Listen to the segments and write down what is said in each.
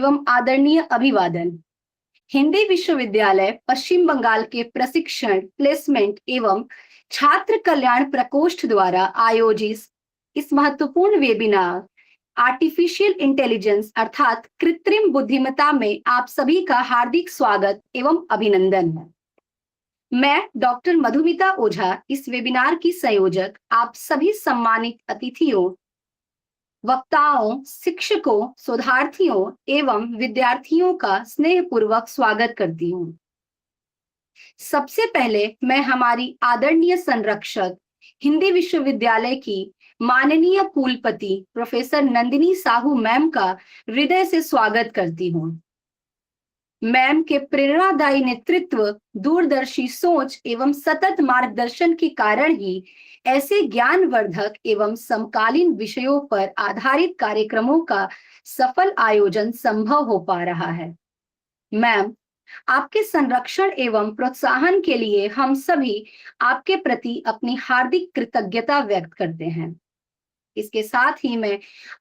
एवं आदरणीय अभिवादन। हिंदी विश्वविद्यालय पश्चिम बंगाल के प्रशिक्षण, प्लेसमेंट एवं छात्र कल्याण प्रकोष्ठ द्वारा आयोजित इस महत्वपूर्ण वेबिनार आर्टिफिशियल इंटेलिजेंस अर्थात कृत्रिम बुद्धिमत्ता में आप सभी का हार्दिक स्वागत एवं अभिनंदन है। मैं डॉक्टर मधुमिता ओझा, इस वेबिनार की संयोजक, आप सभी सम्मानित अतिथियों, वक्ताओं, शिक्षकों, शोधार्थियों एवं विद्यार्थियों का स्नेहपूर्वक स्वागत करती हूँ। सबसे पहले मैं हमारी आदरणीय संरक्षक, हिंदी विश्वविद्यालय की माननीय कुलपति प्रोफेसर नंदिनी साहू मैम का हृदय से स्वागत करती हूँ। मैम के प्रेरणादायी नेतृत्व, दूरदर्शी सोच एवं सतत मार्गदर्शन के कारण ही ऐसे ज्ञानवर्धक एवं समकालीन विषयों पर आधारित कार्यक्रमों का सफल आयोजन संभव हो पा रहा है। मैम, आपके संरक्षण एवं प्रोत्साहन के लिए हम सभी आपके प्रति अपनी हार्दिक कृतज्ञता व्यक्त करते हैं। इसके साथ ही मैं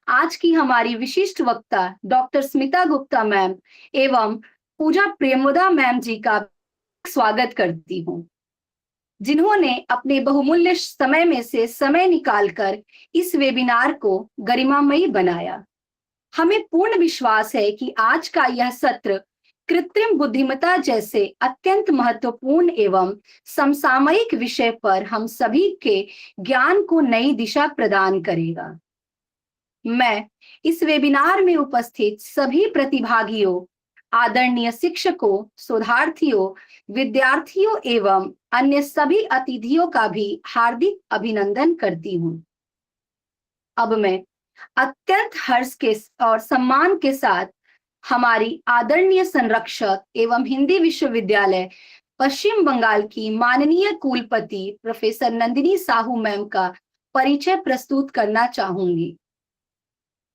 आज की हमारी विशिष्ट वक्ता डॉक्टर स्मिता गुप्ता मैम एवं पूजा प्रेमोदा मैम जी का स्वागत करती हूँ, जिन्होंने अपने बहुमूल्य समय में से समय निकालकर इस वेबिनार को गरिमामयी बनाया। हमें पूर्ण विश्वास है कि आज का यह सत्र कृत्रिम बुद्धिमत्ता जैसे अत्यंत महत्वपूर्ण एवं समसामयिक विषय पर हम सभी के ज्ञान को नई दिशा प्रदान करेगा। मैं इस वेबिनार में उपस्थित सभी प्रतिभागियों, आदरणीय शिक्षकों, शोधार्थियों, विद्यार्थियों एवं अन्य सभी अतिथियों का भी हार्दिक अभिनंदन करती हूँ। अब मैं अत्यंत हर्ष के और सम्मान के साथ हमारी आदरणीय संरक्षक एवं हिंदी विश्वविद्यालय पश्चिम बंगाल की माननीय कुलपति प्रोफेसर नंदिनी साहू मैम का परिचय प्रस्तुत करना चाहूंगी।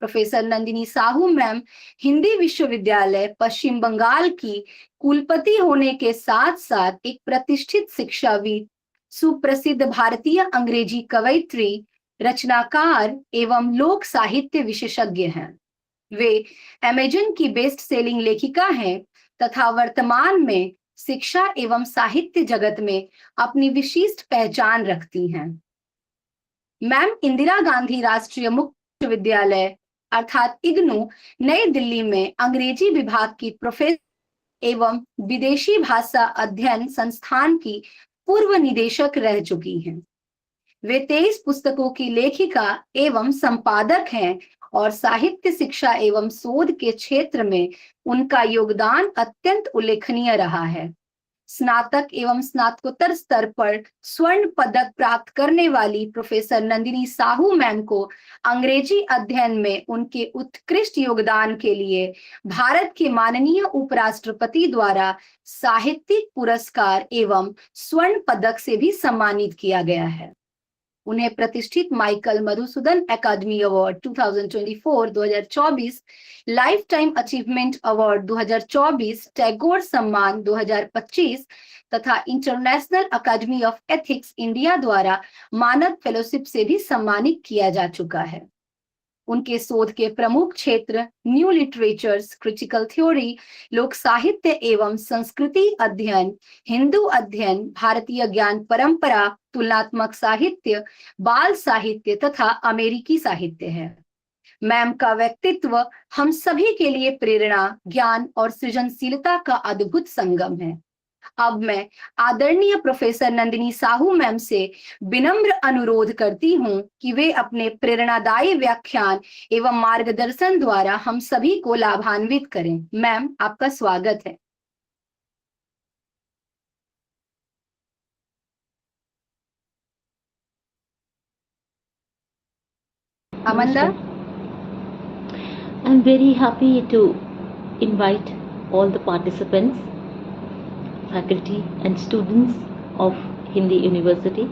प्रोफेसर नंदिनी साहू मैम हिंदी विश्वविद्यालय पश्चिम बंगाल की कुलपति होने के साथ साथ एक प्रतिष्ठित शिक्षाविद, सुप्रसिद्ध भारतीय अंग्रेजी कवयित्री, रचनाकार एवं लोक साहित्य विशेषज्ञ हैं। वे अमेजन की बेस्ट सेलिंग लेखिका हैं तथा वर्तमान में शिक्षा एवं साहित्य जगत में अपनी विशिष्ट पहचान रखती हैं। मैम इंदिरा गांधी राष्ट्रीय मुक्त विश्वविद्यालय अर्थात इग्नू नई दिल्ली में अंग्रेजी विभाग की प्रोफेसर एवं विदेशी भाषा अध्ययन संस्थान की पूर्व निदेशक रह चुकी हैं। वे 23 पुस्तकों की लेखिका एवं संपादक हैं और साहित्य, शिक्षा एवं शोध के क्षेत्र में उनका योगदान अत्यंत उल्लेखनीय रहा है। स्नातक एवं स्नातकोत्तर स्तर पर स्वर्ण पदक प्राप्त करने वाली प्रोफेसर नंदिनी साहू मैम को अंग्रेजी अध्ययन में उनके उत्कृष्ट योगदान के लिए भारत के माननीय उपराष्ट्रपति द्वारा साहित्यिक पुरस्कार एवं स्वर्ण पदक से भी सम्मानित किया गया है। उन्हें प्रतिष्ठित Michael Madhusudan Akademi award 2024-2024, lifetime achievement award 2024, Tagore सम्मान 2025 तथा international academy of ethics India द्वारा मानद फेलोशिप से भी सम्मानित किया जा चुका है। उनके शोध के प्रमुख क्षेत्र न्यू लिटरेचर्स, क्रिटिकल थ्योरी, लोक साहित्य एवं संस्कृति अध्ययन, हिंदू अध्ययन, भारतीय ज्ञान परंपरा, तुलनात्मक साहित्य, बाल साहित्य तथा अमेरिकी साहित्य है। मैम का व्यक्तित्व हम सभी के लिए प्रेरणा, ज्ञान और सृजनशीलता का अद्भुत संगम है। अब मैं आदरणीय प्रोफेसर नंदिनी साहू मैम से विनम्र अनुरोध करती हूँ कि वे अपने प्रेरणादायी व्याख्यान एवं मार्गदर्शन द्वारा हम सभी को लाभान्वित करें। मैम, आपका स्वागत है। अमंदा, I'm very happy to invite all the participants, faculty and students of Hindi University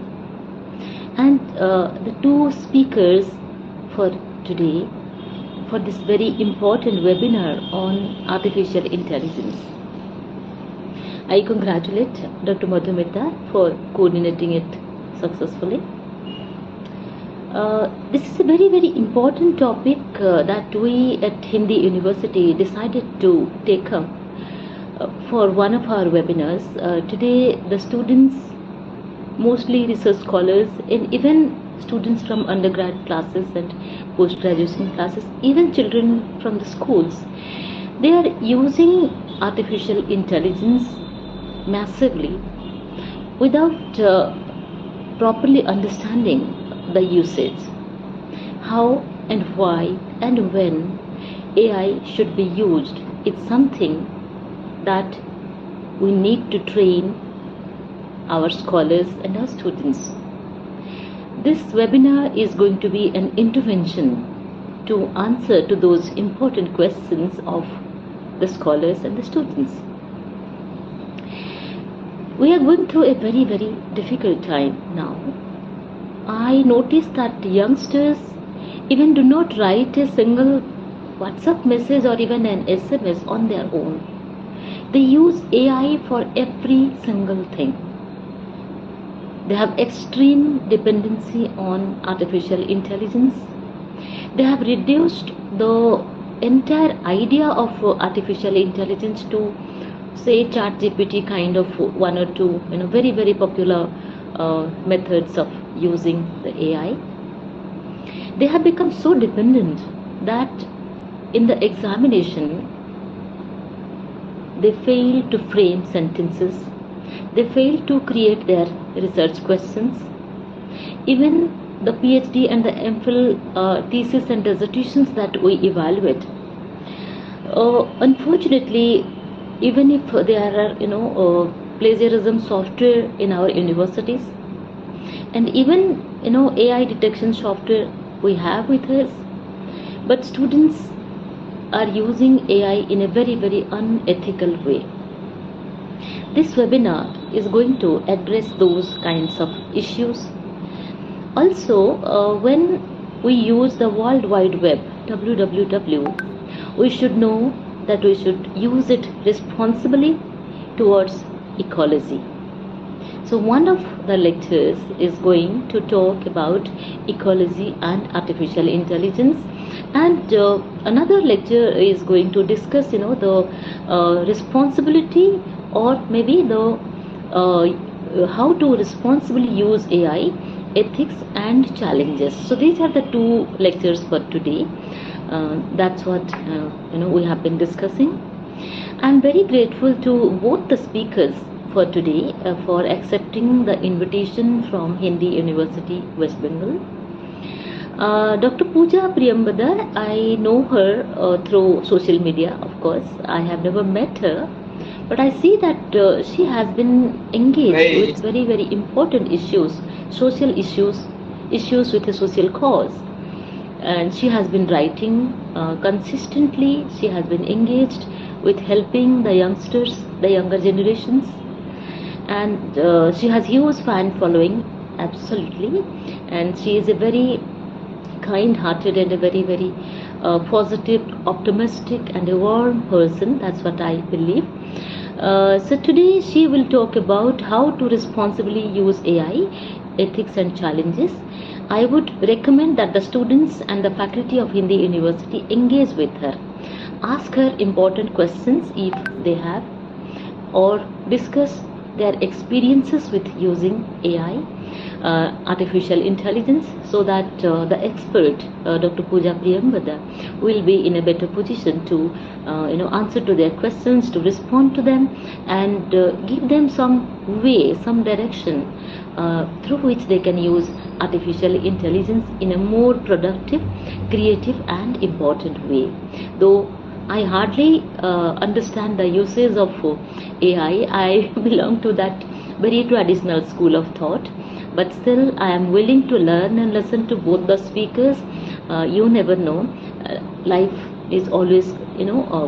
and the two speakers for today for this very important webinar on artificial intelligence. I congratulate Dr. Madhumita for coordinating it successfully. This is a very, very important topic that we at Hindi University decided to take up for one of our webinars. Today, the students, mostly research scholars, and even students from undergrad classes and post-graduation classes, even children from the schools, they are using artificial intelligence massively without properly understanding the usage, how and why and when AI should be used. It's something that we need to train our scholars and our students. This webinar is going to be an intervention to answer to those important questions of the scholars and the students. We are going through a very, very difficult time now. I noticed that youngsters even do not write a single WhatsApp message or even an SMS on their own. They use AI for every single thing. They have extreme dependency on artificial intelligence. They have reduced the entire idea of artificial intelligence to, say, ChatGPT kind of one or two, very, very popular methods of using the AI. They have become so dependent that in the examination they fail to frame sentences, they fail to create their research questions. Even the PhD and the MPhil thesis and dissertations that we evaluate, unfortunately, even if there are plagiarism software in our universities, and even AI detection software we have with us, but students are using AI in a very, very unethical way. This webinar is going to address those kinds of issues. Also, when we use the World Wide Web, www, we should know that we should use it responsibly towards ecology. So one of the lectures is going to talk about ecology and artificial intelligence, and another lecture is going to discuss the responsibility, or maybe the how to responsibly use AI, ethics and challenges. So these are the two lectures for today. That's what we have been discussing. I'm very grateful to both the speakers for today for accepting the invitation from Hindi University, West Bengal. Dr. Pooja Priyambada, I know her through social media, of course. I have never met her, but I see that she has been engaged with very, very important issues, social issues with a social cause. And she has been writing consistently. She has been engaged with helping the youngsters, the younger generations, and she has huge fan following, absolutely. And she is a very kind-hearted and a very, very positive, optimistic and a warm person. That's what I believe. So today she will talk about how to responsibly use AI, ethics and challenges. I would recommend that the students and the faculty of Hindi University engage with her. Ask her important questions if they have, or discuss their experiences with using AI, artificial intelligence, so that the expert, Dr. Pooja Priyambada, will be in a better position to answer to their questions, to respond to them, and give them some way, some direction through which they can use artificial intelligence in a more productive, creative and important way. Though I hardly understand the uses of AI, I belong to that very traditional school of thought, but still I am willing to learn and listen to both the speakers. You never know, life is always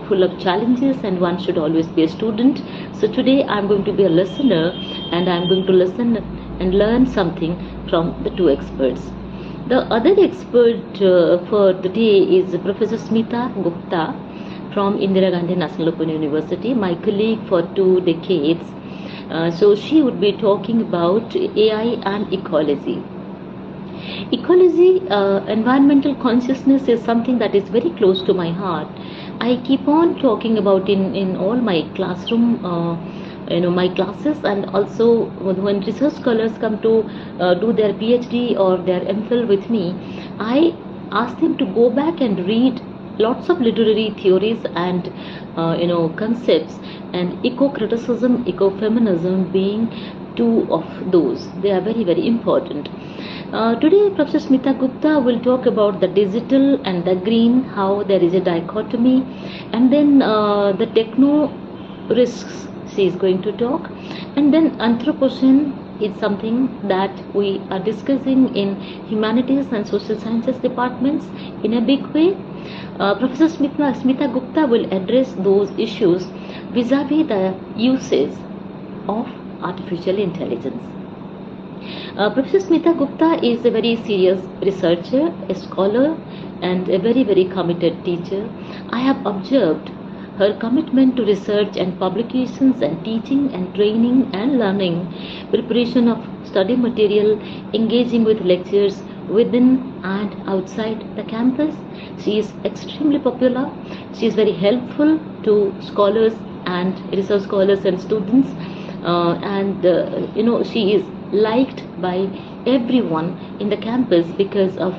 full of challenges, and one should always be a student. So today I am going to be a listener, and I am going to listen and learn something from the two experts. The other expert for the day is Professor Smita Gupta from Indira Gandhi National Open University, my colleague for 2 decades. So she would be talking about AI and ecology. Ecology, environmental consciousness is something that is very close to my heart. I keep on talking about in all my classroom, my classes, and also when research scholars come to do their PhD or their MPhil with me, I ask them to go back and read lots of literary theories and concepts, and eco-criticism, eco-feminism being two of those. They are very, very important. Today, Professor Smita Gupta will talk about the digital and the green, how there is a dichotomy, and then the techno risks she is going to talk, and then Anthropocene is something that we are discussing in humanities and social sciences departments in a big way. Professor Smita Gupta will address those issues vis-a-vis the uses of artificial intelligence. Professor Smita Gupta is a very serious researcher, a scholar, and a very, very committed teacher. I have observed her commitment to research and publications and teaching and training and learning, preparation of study material, engaging with lectures within and outside the campus. She is extremely popular. She is very helpful to scholars and research scholars and students, she is liked by everyone in the campus because of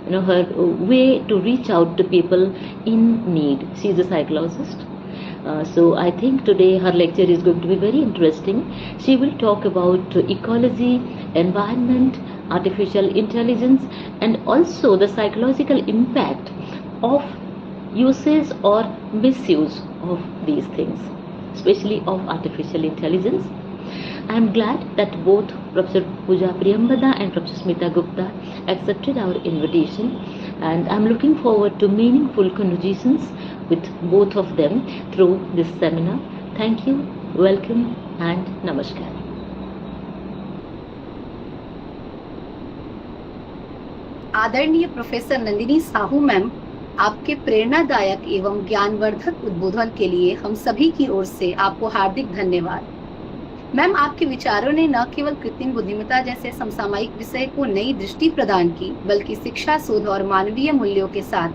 her way to reach out to people in need. She is a psychologist. So I think today her lecture is going to be very interesting. She will talk about ecology, environment, artificial intelligence, and also the psychological impact of usage or misuse of these things, especially of artificial intelligence. I am glad that both Professor Pooja Priyambada and Professor Smita Gupta accepted our invitation, and I am looking forward to meaningful conversations with both of them through this seminar. Thank you, welcome, and namaskar. आदरणीय professor Nandini Sahu ma'am, आपके प्रेरणादायक एवं ज्ञानवर्धक उद्बोधन के लिए हम सभी की ओर से आपको हार्दिक धन्यवाद। मैम, आपके विचारों ने न केवल कृत्रिम बुद्धिमत्ता जैसे समसामयिक विषय को नई दृष्टि प्रदान की, बल्कि शिक्षा, शोध और मानवीय मूल्यों के साथ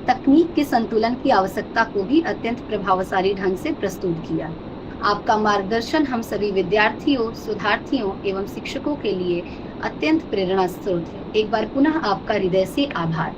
तकनीक के संतुलन की आवश्यकता को भी अत्यंत प्रभावशाली ढंग से प्रस्तुत किया। आपका मार्गदर्शन हम सभी विद्यार्थियों, शोधार्थियों एवं शिक्षकों के लिए अत्यंत प्रेरणा स्रोत है। एक बार पुनः आपका हृदय से आभार।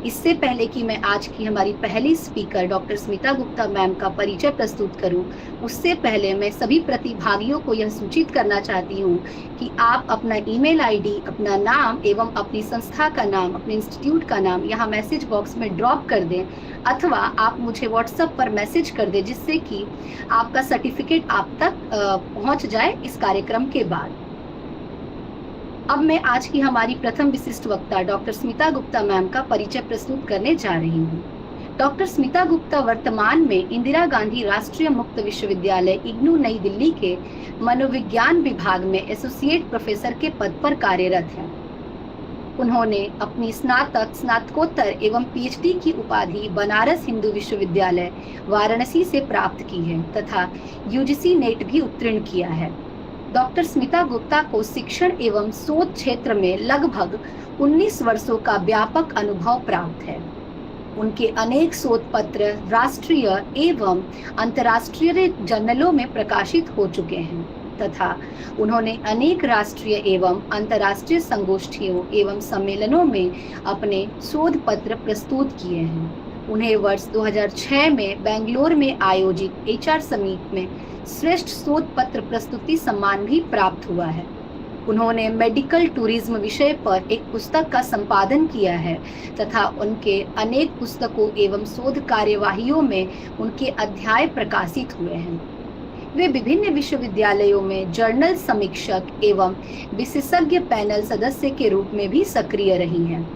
इससे पहले कि मैं आज की हमारी पहली speaker doctor Smita Gupta ma'am का परिचय प्रस्तुत करूं, उससे पहले मैं सभी प्रतिभागियों को यह सूचित करना चाहती हूं कि आप अपना ईमेल आईडी, अपना नाम एवं अपनी संस्था का नाम, अपने इंस्टीट्यूट का नाम यहाँ मैसेज बॉक्स में ड्रॉप कर दें, अथवा आप मुझे व्हाट्सएप पर मैसेज कर दें, जिससे कि आपका सर्टिफिकेट आप तक पहुँच जाए इस कार्यक्रम के बाद। अब मैं आज की हमारी प्रथम विशिष्ट वक्ता डॉक्टर स्मिता गुप्ता मैम का परिचय प्रस्तुत करने जा रही हूँ। डॉक्टर स्मिता गुप्ता वर्तमान में इंदिरा गांधी राष्ट्रीय मुक्त विश्वविद्यालय इग्नू नई दिल्ली के मनोविज्ञान विभाग में एसोसिएट प्रोफेसर के पद पर कार्यरत हैं। उन्होंने अपनी स्नातक, स्नातकोत्तर एवं पीएचडी की उपाधि बनारस हिंदू विश्वविद्यालय वाराणसी से प्राप्त की है तथा यूजीसी नेट भी उत्तीर्ण किया है। डॉक्टर स्मिता गुप्ता को शिक्षण एवं शोध क्षेत्र में लगभग 19 वर्षों का व्यापक अनुभव प्राप्त है। उनके अनेक शोध पत्र राष्ट्रीय एवं अंतर्राष्ट्रीय जर्नलों में प्रकाशित हो चुके हैं तथा उन्होंने अनेक राष्ट्रीय एवं अंतर्राष्ट्रीय संगोष्ठियों एवं सम्मेलनों में अपने शोध पत्र प्रस्तुत किए हैं। उन्हें वर्ष 2006 में बेंगलोर में आयोजित एचआर समिट में श्रेष्ठ शोध पत्र प्रस्तुति सम्मान भी प्राप्त हुआ है। उन्होंने मेडिकल टूरिज्म विषय पर एक पुस्तक का संपादन किया है तथा उनके अनेक पुस्तकों एवं शोध कार्यवाहियों में उनके अध्याय प्रकाशित हुए हैं। वे विभिन्न विश्वविद्यालयों में जर्नल समीक्षक एवं विशेषज्ञ पैनल सदस्य के रूप में भी सक्रिय रही हैं।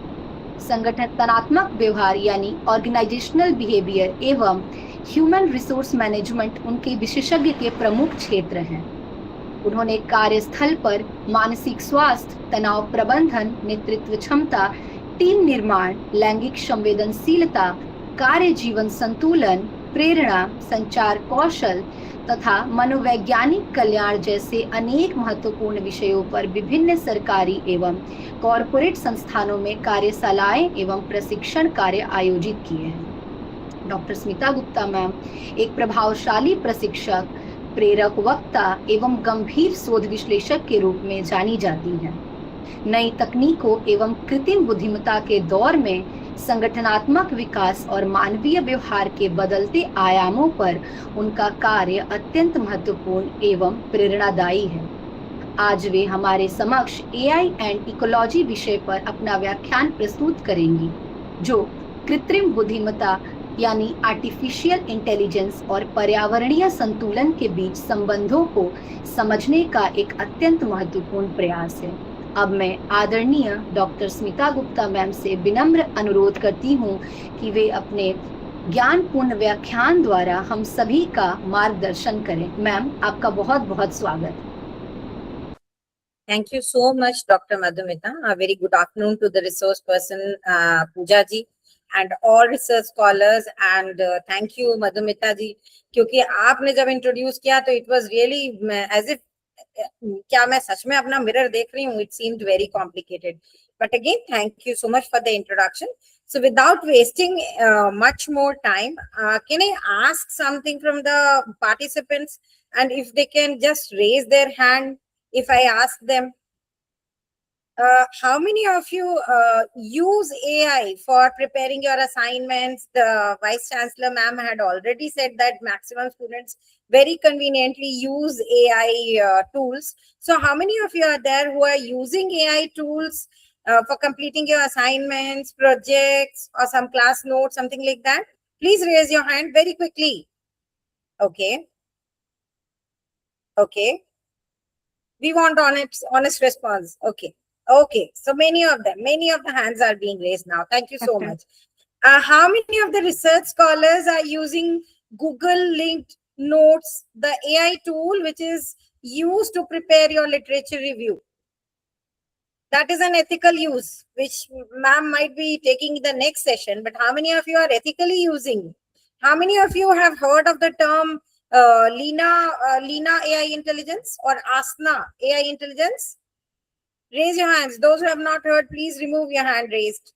संगठनात्मक व्यवहार यानी ऑर्गेनाइजेशनल बिहेवियर एवं ह्यूमन रिसोर्स मैनेजमेंट उनके विशेषज्ञ के प्रमुख क्षेत्र हैं। उन्होंने कार्यस्थल पर मानसिक स्वास्थ्य, तनाव प्रबंधन, नेतृत्व क्षमता, टीम निर्माण, लैंगिक संवेदनशीलता, कार्य जीवन संतुलन, प्रेरणा, संचार कौशल, तथा मनोवैज्ञानिक कल्याण जैसे अनेक महत्वपूर्ण विषयों पर विभिन्न सरकारी एवं कॉरपोरेट संस्थानों में कार्यशालाएं एवं प्रशिक्षण कार्य आयोजित किए हैं। डॉक्टर स्मिता गुप्ता मैम एक प्रभावशाली प्रशिक्षक, प्रेरक वक्ता एवं गंभीर शोध विश्लेषक के रूप में जानी जाती हैं। नई तकनीकों एवं कृत्रिम बुद्धिमत्ता के दौर में संगठनात्मक विकास और मानवीय व्यवहार के बदलते आयामों पर उनका कार्य अत्यंत महत्वपूर्ण एवं प्रेरणादायी है। आज वे हमारे समक्ष एआई एंड इकोलॉजी विषय पर अपना व्याख्यान प्रस्तुत करेंगी, जो कृत्रिम बुद्धिमत्ता यानी आर्टिफिशियल इंटेलिजेंस और पर्यावरणीय संतुलन के बीच संबंधों को समझने का एक अत्यंत महत्वपूर्ण प्रयास है। अब मैं आदरणीय डॉक्टर स्मिता गुप्ता मैम से विनम्र अनुरोध करती हूँ कि वे अपने ज्ञानपूर्ण व्याख्यान द्वारा हम सभी का मार्गदर्शन करें। मैम, आपका बहुत बहुत स्वागत। Thank you so much, Dr. Madhumita. A very good afternoon to the resource person, Pooja ji, and all research scholars. And thank you, Madhumita ji, क्योंकि आपने जब introduce किया तो it was really as if क्या मैं सच में अपना mirror देख रही हूँ. It seemed very complicated. But again, thank you so much for the introduction. So without wasting much more time, can I ask something from the participants? And if they can just raise their hand, if I ask them, how many of you use AI for preparing your assignments? The Vice Chancellor ma'am had already said that maximum students very conveniently use AI tools. So how many of you are there who are using AI tools for completing your assignments, projects, or some class notes, something like that? Please raise your hand very quickly. Okay. Okay. We want honest response. Okay. Okay. So many of the hands are being raised now. Thank you so much. How many of the research scholars are using Google linked notes, the AI tool, which is used to prepare your literature review? That is an ethical use, which ma'am might be taking in the next session. But how many of you are ethically using? How many of you have heard of the term Lina AI intelligence or Asna AI intelligence? Raise your hands. Those who have not heard, please remove your hand raised.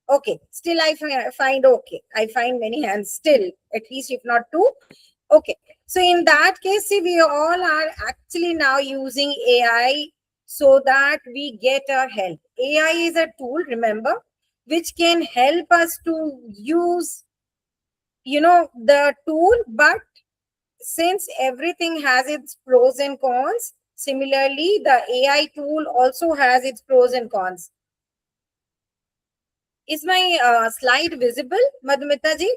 Okay, still I find okay. I find many hands still, at least if not two. Okay, so in that case, see, we all are actually now using AI so that we get our help. AI is a tool, remember, which can help us to use, the tool, but since everything has its pros and cons, similarly, the AI tool also has its pros and cons. Is my slide visible, Madhumita ji?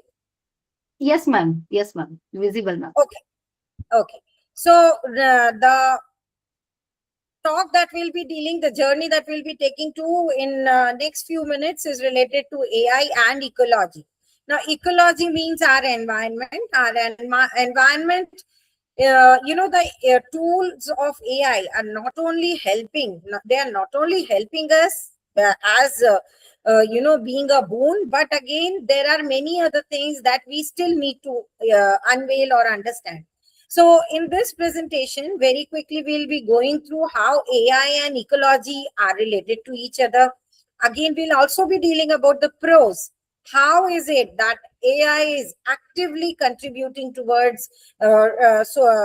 Yes, ma'am. Yes, ma'am. Visible, ma'am. Okay. Okay. So the talk that we'll be dealing, the journey that we'll be taking to in next few minutes is related to AI and ecology. Now, ecology means our environment. Our environment, the tools of AI are not only helping, they are not only helping us as, being a boon, but again, there are many other things that we still need to unveil or understand. So in this presentation, very quickly, we'll be going through how AI and ecology are related to each other. Again, we'll also be dealing about the pros. How is it that AI is actively contributing towards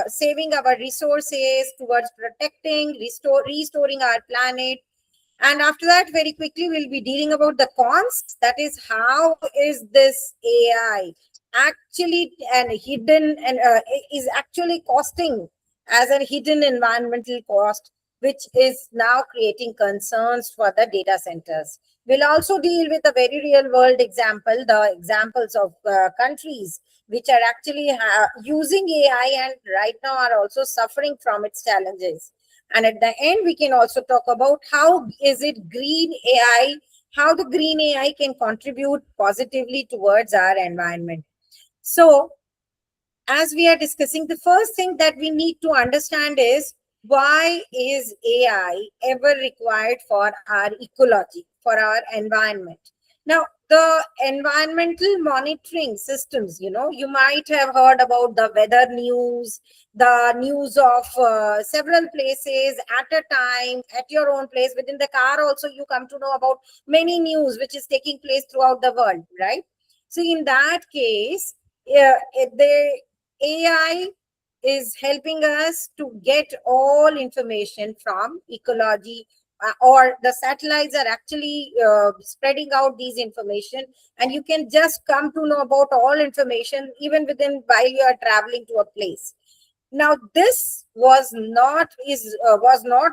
saving our resources, towards protecting, restoring our planet? And after that, very quickly, we'll be dealing about the cons. That is, how is this AI actually and hidden and is actually costing as a hidden environmental cost, which is now creating concerns for the data centers. We'll also deal with a very real world example, the examples of countries which are actually using AI and right now are also suffering from its challenges. And at the end, we can also talk about how is it green AI, how the green AI can contribute positively towards our environment. So, as we are discussing, the first thing that we need to understand is, why is AI ever required for our ecology, for our environment? Now, the environmental monitoring systems, you might have heard about the weather news, the news of several places at a time, at your own place. Within the car also, you come to know about many news which is taking place throughout the world, right? So in that case, the AI is helping us to get all information from ecology, or the satellites are actually spreading out these information, and you can just come to know about all information even within while you are traveling to a place. Now this was not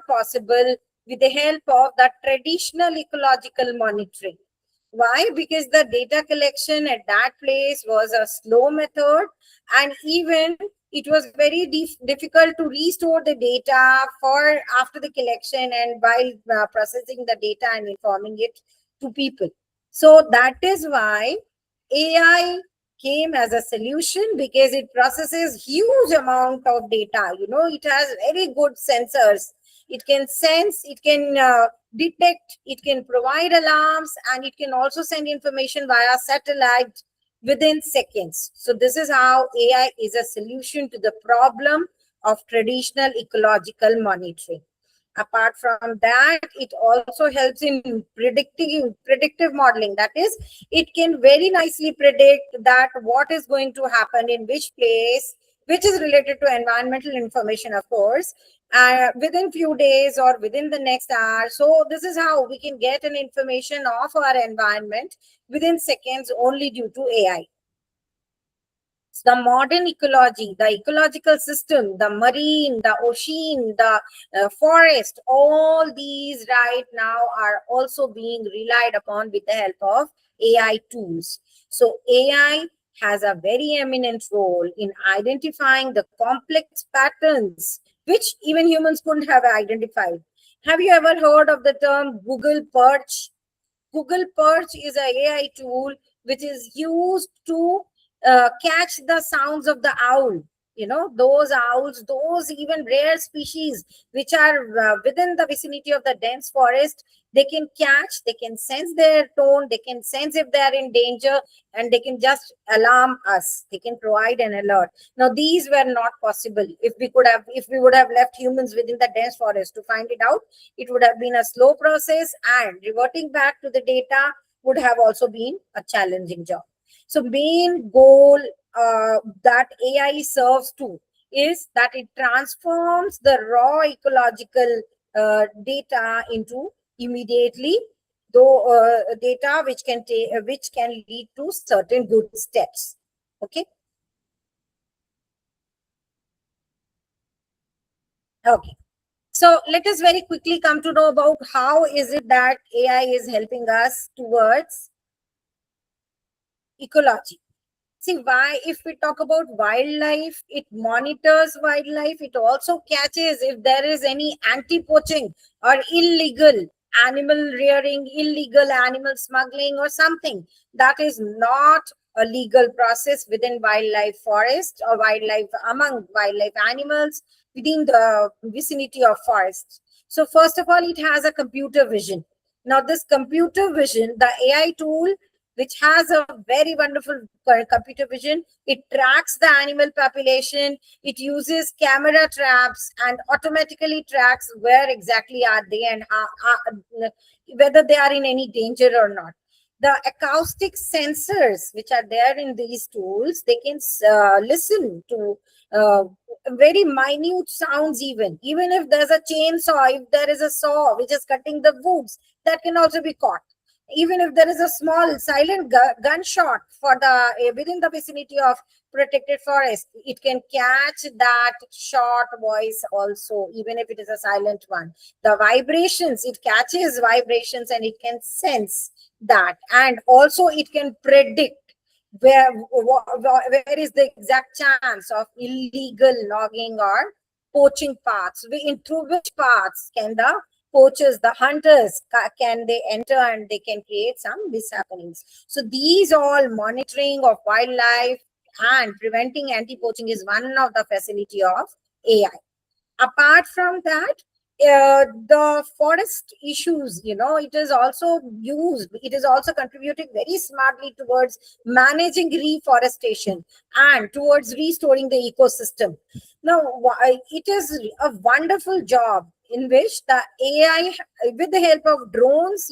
possible with the help of the traditional ecological monitoring. Why? Because the data collection at that place was a slow method, and even it was very difficult to restore the data for after the collection and while processing the data and informing it to people. So that is why AI came as a solution, because it processes huge amount of data. It has very good sensors. It can sense, it can detect, it can provide alarms, and it can also send information via satellite within seconds. So this is how AI is a solution to the problem of traditional ecological monitoring. Apart from that, it also helps in predictive modeling. That is, it can very nicely predict that what is going to happen in which place, which is related to environmental information, of course, within few days or within the next hour. So this is how we can get an information of our environment within seconds only due to AI. The modern ecology, the ecological system, the marine, the ocean, the forest, all these right now are also being relied upon with the help of AI tools. So AI has a very eminent role in identifying the complex patterns which even humans couldn't have identified. Have you ever heard of the term Google Perch? Google Perch is an AI tool which is used to catch the sounds of the owl. Those owls, those even rare species which are within the vicinity of the dense forest, they can catch, they can sense their tone, they can sense if they are in danger, and they can just alarm us. They can provide an alert. Now, these were not possible if we would have left humans within the dense forest to find it out. It would have been a slow process, and reverting back to the data would have also been a challenging job. So main goal that AI serves to is that it transforms the raw ecological data into immediately data which can lead to certain good steps. Okay. Okay. So let us very quickly come to know about how is it that AI is helping us towards ecology. See, why, if we talk about wildlife, it monitors wildlife. It also catches if there is any anti-poaching or illegal animal rearing, illegal animal smuggling, or something that is not a legal process within wildlife forest or wildlife among wildlife animals within the vicinity of forests. So first of all, it has a computer vision. Now, this computer vision, the AI tool, which has a very wonderful computer vision. It tracks the animal population. It uses camera traps and automatically tracks where exactly are they and whether they are in any danger or not. The acoustic sensors which are there in these tools, they can listen to very minute sounds. Even if there's a chainsaw, if there is a saw which is cutting the woods, that can also be caught. Even if there is a small silent gunshot for the within the vicinity of protected forest, it can catch that short voice also, even if it is a silent one. The vibrations, it catches vibrations and it can sense that, and also it can predict where is the exact chance of illegal logging or poaching paths, through which paths can the poachers, the hunters, can they enter and they can create some mishappenings. So these all monitoring of wildlife and preventing anti-poaching is one of the facility of AI. Apart from that, the forest issues, it is also used, it is also contributing very smartly towards managing reforestation and towards restoring the ecosystem. Now, it is a wonderful job in which the AI, with the help of drones,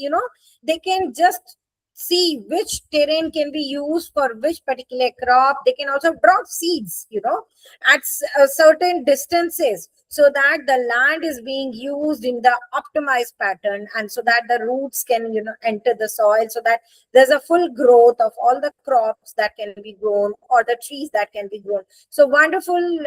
they can just see which terrain can be used for which particular crop. They can also drop seeds, at certain distances, so that the land is being used in the optimized pattern, and so that the roots can enter the soil, so that there's a full growth of all the crops that can be grown or the trees that can be grown. So wonderful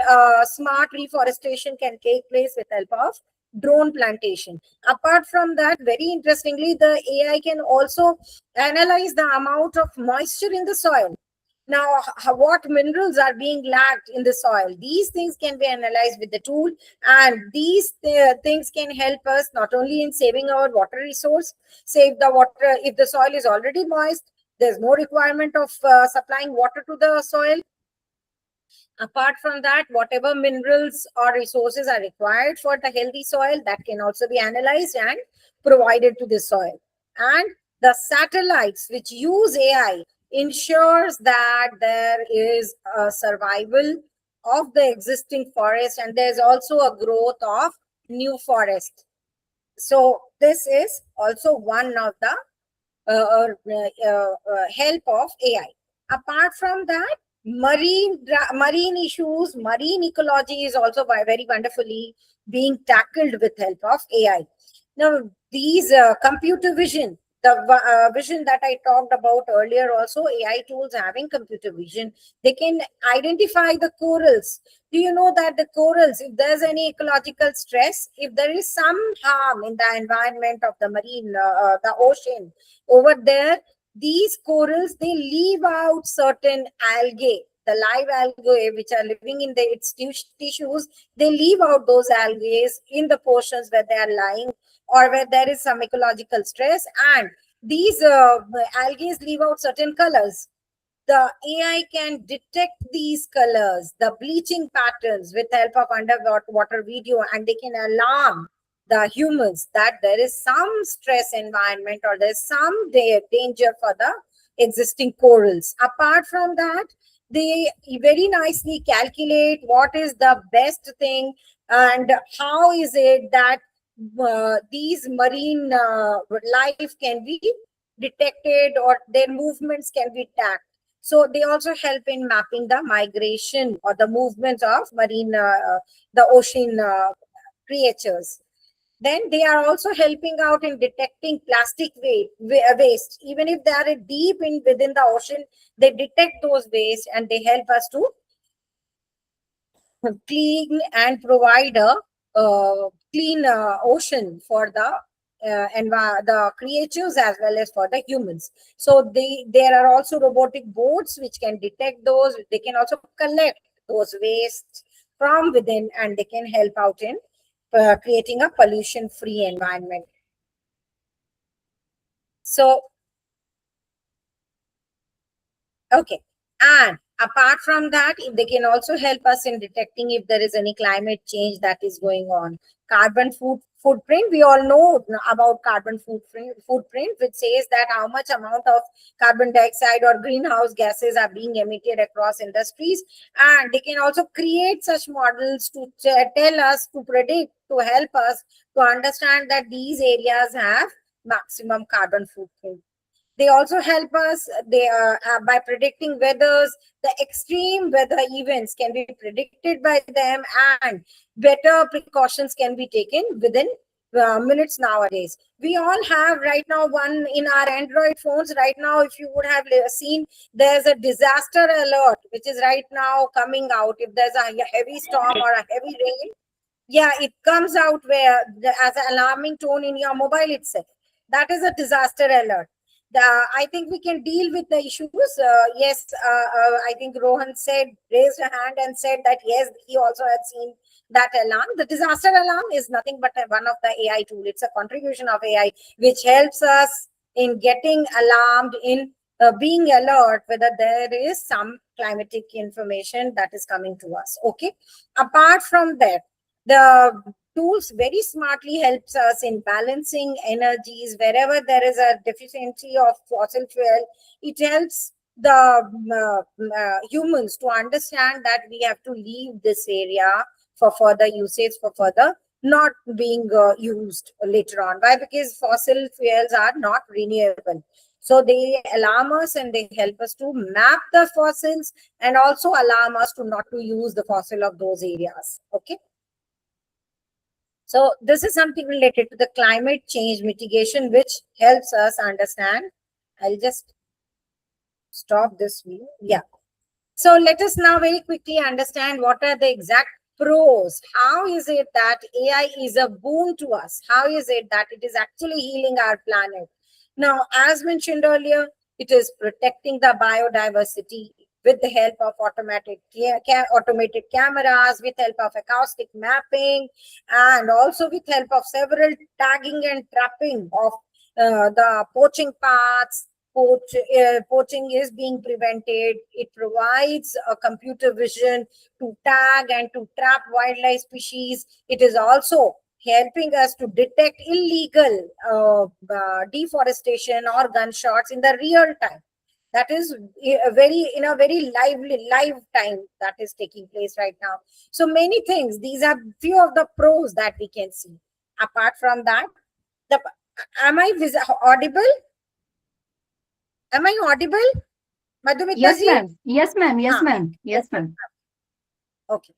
smart reforestation can take place with help of drone plantation. Apart from that, very interestingly, the AI can also analyze the amount of moisture in the soil. Now, what minerals are being lacked in the soil, these things can be analyzed with the tool, and these things can help us not only in saving our water resource, save the water. If the soil is already moist, there's no requirement of supplying water to the soil. Apart from that, whatever minerals or resources are required for the healthy soil, that can also be analyzed and provided to the soil. And the satellites which use AI ensures that there is a survival of the existing forest, and there's also a growth of new forest. So this is also one of the help of AI. Apart from that, marine issues, marine ecology is also very wonderfully being tackled with help of AI. Now, these computer vision, the vision that I talked about earlier, also AI tools having computer vision, they can identify the corals. Do you know that the corals, if there's any ecological stress, if there is some harm in the environment of the marine, the ocean over there, these corals, they leave out certain algae, the live algae which are living in its tissues. They leave out those algae in the portions where they are lying or where there is some ecological stress, and these algae leave out certain colors. The AI can detect these colors, the bleaching patterns, with help of underwater video, and they can alarm the humans that there is some stress environment or there's some danger for the existing corals. Apart from that, they very nicely calculate what is the best thing and how is it that these marine life can be detected or their movements can be tracked. So they also help in mapping the migration or the movements of marine, the ocean creatures. Then they are also helping out in detecting plastic waste. Even if they are deep within the ocean, they detect those waste and they help us to clean and provide a clean ocean for the creatures as well as for the humans. So there are also robotic boats which can detect those. They can also collect those wastes from within, and they can help out in creating a pollution-free environment. So, okay. And apart from that, they can also help us in detecting if there is any climate change that is going on. Carbon footprint, we all know about carbon footprint, which says that how much amount of carbon dioxide or greenhouse gases are being emitted across industries. And they can also create such models to tell us, to predict, to help us to understand that these areas have maximum carbon footprint. They also help us by predicting weathers. The extreme weather events can be predicted by them, and better precautions can be taken within minutes nowadays. We all have right now one in our Android phones. Right now, if you would have seen, there's a disaster alert which is right now coming out. If there's a heavy storm or a heavy rain, yeah, it comes out as an alarming tone in your mobile itself. That is a disaster alert. I think we can deal with the issues. Yes, I think Rohan raised a hand and said that yes, he also had seen that alarm. The disaster alarm is nothing but one of the AI tool. It's a contribution of AI which helps us in getting alarmed, in being alert whether there is some climatic information that is coming to us. Okay. Apart from that, the tools very smartly helps us in balancing energies wherever there is a deficiency of fossil fuel. It helps the humans to understand that we have to leave this area for further usage, for further not being used later on. Why? Because fossil fuels are not renewable. So they alarm us and they help us to map the fossils and also alarm us to not to use the fossil of those areas. Okay. So this is something related to the climate change mitigation, which helps us understand. I'll just stop this view. Yeah. So let us now very quickly understand what are the exact pros. How is it that AI is a boon to us? How is it that it is actually healing our planet? Now, as mentioned earlier, it is protecting the biodiversity with the help of automated cameras, with help of acoustic mapping, and also with help of several tagging and trapping of the poaching paths. Poaching is being prevented. It provides a computer vision to tag and to trap wildlife species. It is also helping us to detect illegal deforestation or gunshots in the real time. That is a very lively live time that is taking place right now. So many things. These are few of the pros that we can see. Apart from that, am I audible? Am I audible, Madhumita Yes, ji? ma'am. Yes, ma'am. Yes, Ah, ma'am. Yes, ma'am. Okay.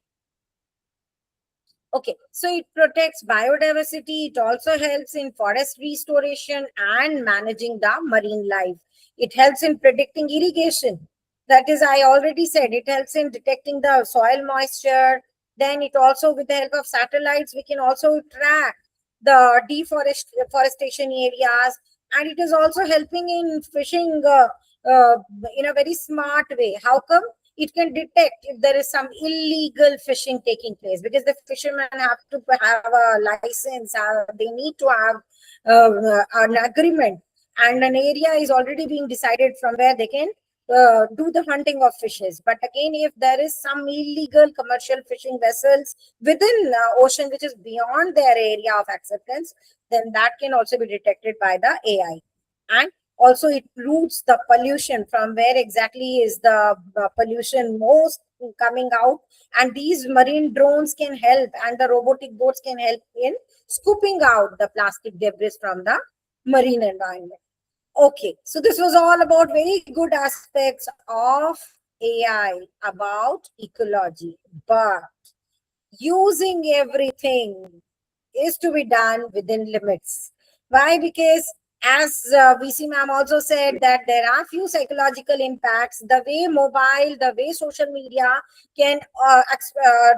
Okay. So it protects biodiversity. It also helps in forest restoration and managing the marine life. It helps in predicting irrigation. That is, I already said, it helps in detecting the soil moisture. Then it also, with the help of satellites, we can also track the deforestation areas. And it is also helping in fishing in a very smart way. How come? It can detect if there is some illegal fishing taking place, because the fishermen have to have a license, they need to have an agreement, and an area is already being decided from where they can do the hunting of fishes. But again, if there is some illegal commercial fishing vessels within ocean which is beyond their area of acceptance, then that can also be detected by the AI. And also it routes the pollution from where exactly is the pollution most coming out, and these marine drones can help, and the robotic boats can help in scooping out the plastic debris from the marine environment. Okay, so this was all about very good aspects of AI, about ecology, but using everything is to be done within limits. Why? Because as VC ma'am also said, that there are few psychological impacts. The way mobile, the way social media can,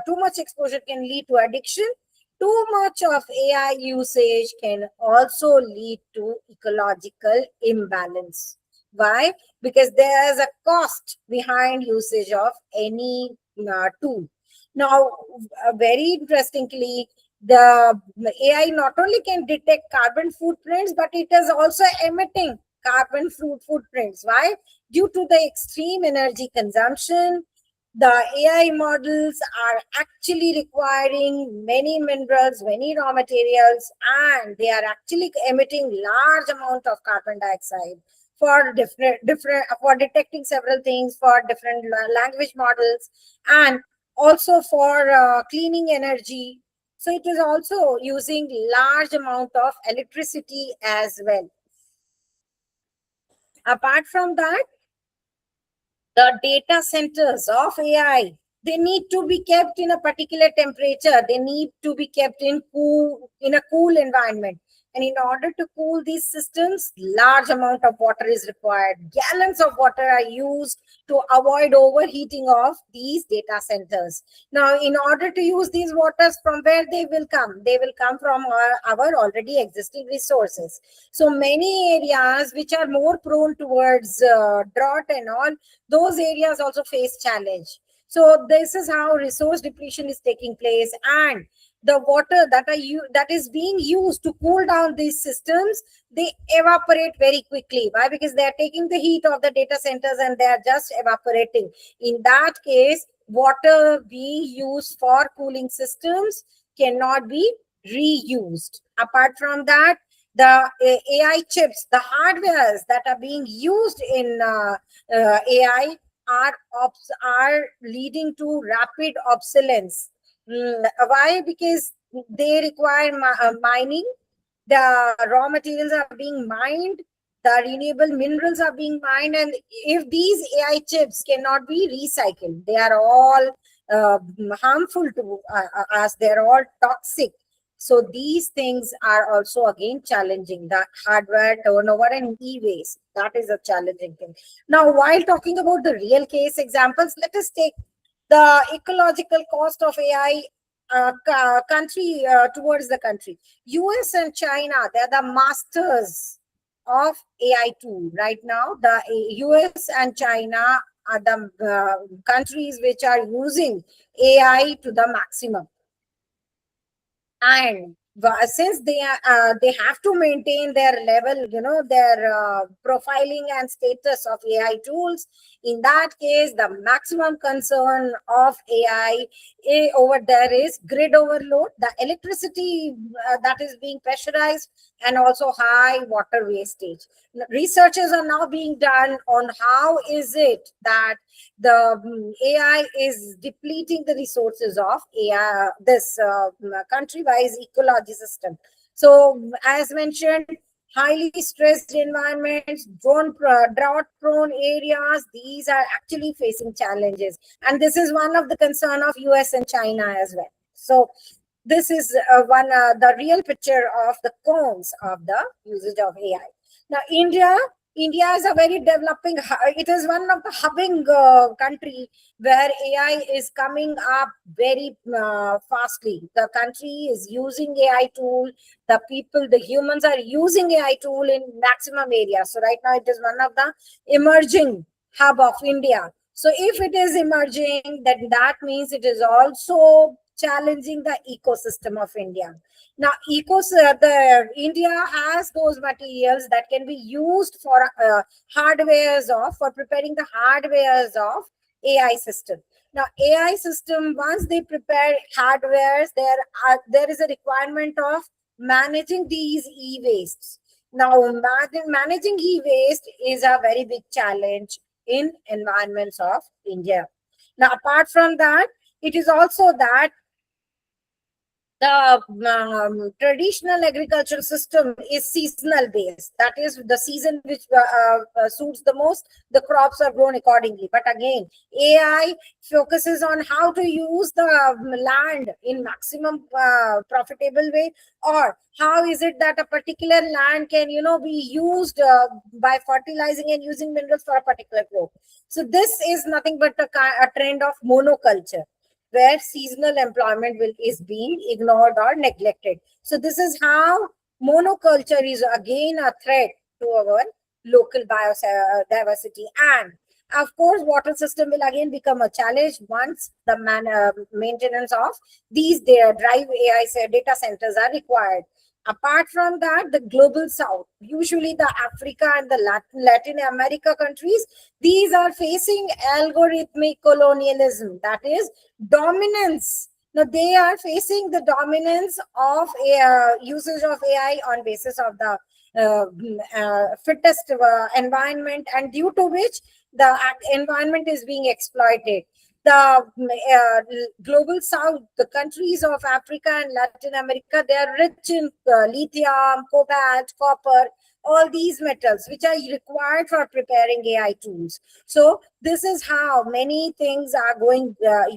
too much exposure can lead to addiction. Too much of AI usage can also lead to ecological imbalance. Why? Because there is a cost behind usage of any tool. Now, very interestingly, the AI not only can detect carbon footprints, but it is also emitting carbon footprints. Why? Due to the extreme energy consumption, the AI models are actually requiring many minerals, many raw materials, and they are actually emitting large amount of carbon dioxide for different for detecting several things, for different language models, and also for cleaning energy. So it is also using large amount of electricity as well. Apart from that, the data centers of AI, they need to be kept in a particular temperature. They need to be kept in a cool environment. And in order to cool these systems, large amount of water is required. Gallons of water are used to avoid overheating of these data centers. Now, in order to use these waters, from where they will come? They will come from our already existing resources. So many areas which are more prone towards drought and all, those areas also face challenge. So this is how resource depletion is taking place, and the water that is being used to cool down these systems, they evaporate very quickly. Why? Because they are taking the heat of the data centers and they are just evaporating. In that case, water being used for cooling systems cannot be reused. Apart from that, the AI chips, the hardwares that are being used in AI are leading to rapid obsolescence. Why? Because they require mining. The raw materials are being mined, the renewable minerals are being mined, and if these AI chips cannot be recycled, they are all harmful to us, they're all toxic. So these things are also again challenging, the hardware turnover and e-waste. That is a challenging thing. Now, while talking about the real case examples, let us take the ecological cost of AI country towards the country. US and China, they're the masters of AI tool. Right now, the US and China are the countries which are using AI to the maximum. And since they have to maintain their level, their profiling and status of AI tools, in that case the maximum concern of AI over there is grid overload, the electricity that is being pressurized, and also high water wastage. Researches are now being done on how is it that the AI is depleting the resources of AI, this country-wise ecology system. So, as mentioned, highly stressed environments, drought-prone areas, these are actually facing challenges, and this is one of the concern of US and China as well. So, this is the real picture of the cons of the usage of AI. Now, India is a very developing, it is one of the hubbing country where AI is coming up very fastly. The country is using AI tool, the people, the humans are using AI tool in maximum areas. So right now it is one of the emerging hub of India. So if it is emerging, then that means it is also challenging the ecosystem of India. Now, the India has those materials that can be used for hardwares for preparing the hardwares of AI system. Now, AI system, once they prepare hardwares, there is a requirement of managing these e-wastes. Now, managing e-waste is a very big challenge in environments of India. Now, apart from that, it is also that the traditional agricultural system is seasonal based. That is, the season which suits the most, the crops are grown accordingly. But again, AI focuses on how to use the land in maximum profitable way, or how is it that a particular land can be used by fertilizing and using minerals for a particular crop. So this is nothing but a trend of monoculture, where seasonal employment is being ignored or neglected. So this is how monoculture is again a threat to our local biodiversity. And of course, water system will again become a challenge once the maintenance of these drive AI data centers are required. Apart from that, the global south, usually the Africa and the Latin America countries, these are facing algorithmic colonialism, that is dominance. Now they are facing the dominance of usage of AI on basis of the fittest environment, and due to which the environment is being exploited. The global south, the countries of Africa and Latin America, they are rich in lithium, cobalt, copper, all these metals which are required for preparing AI tools. So this is how many things are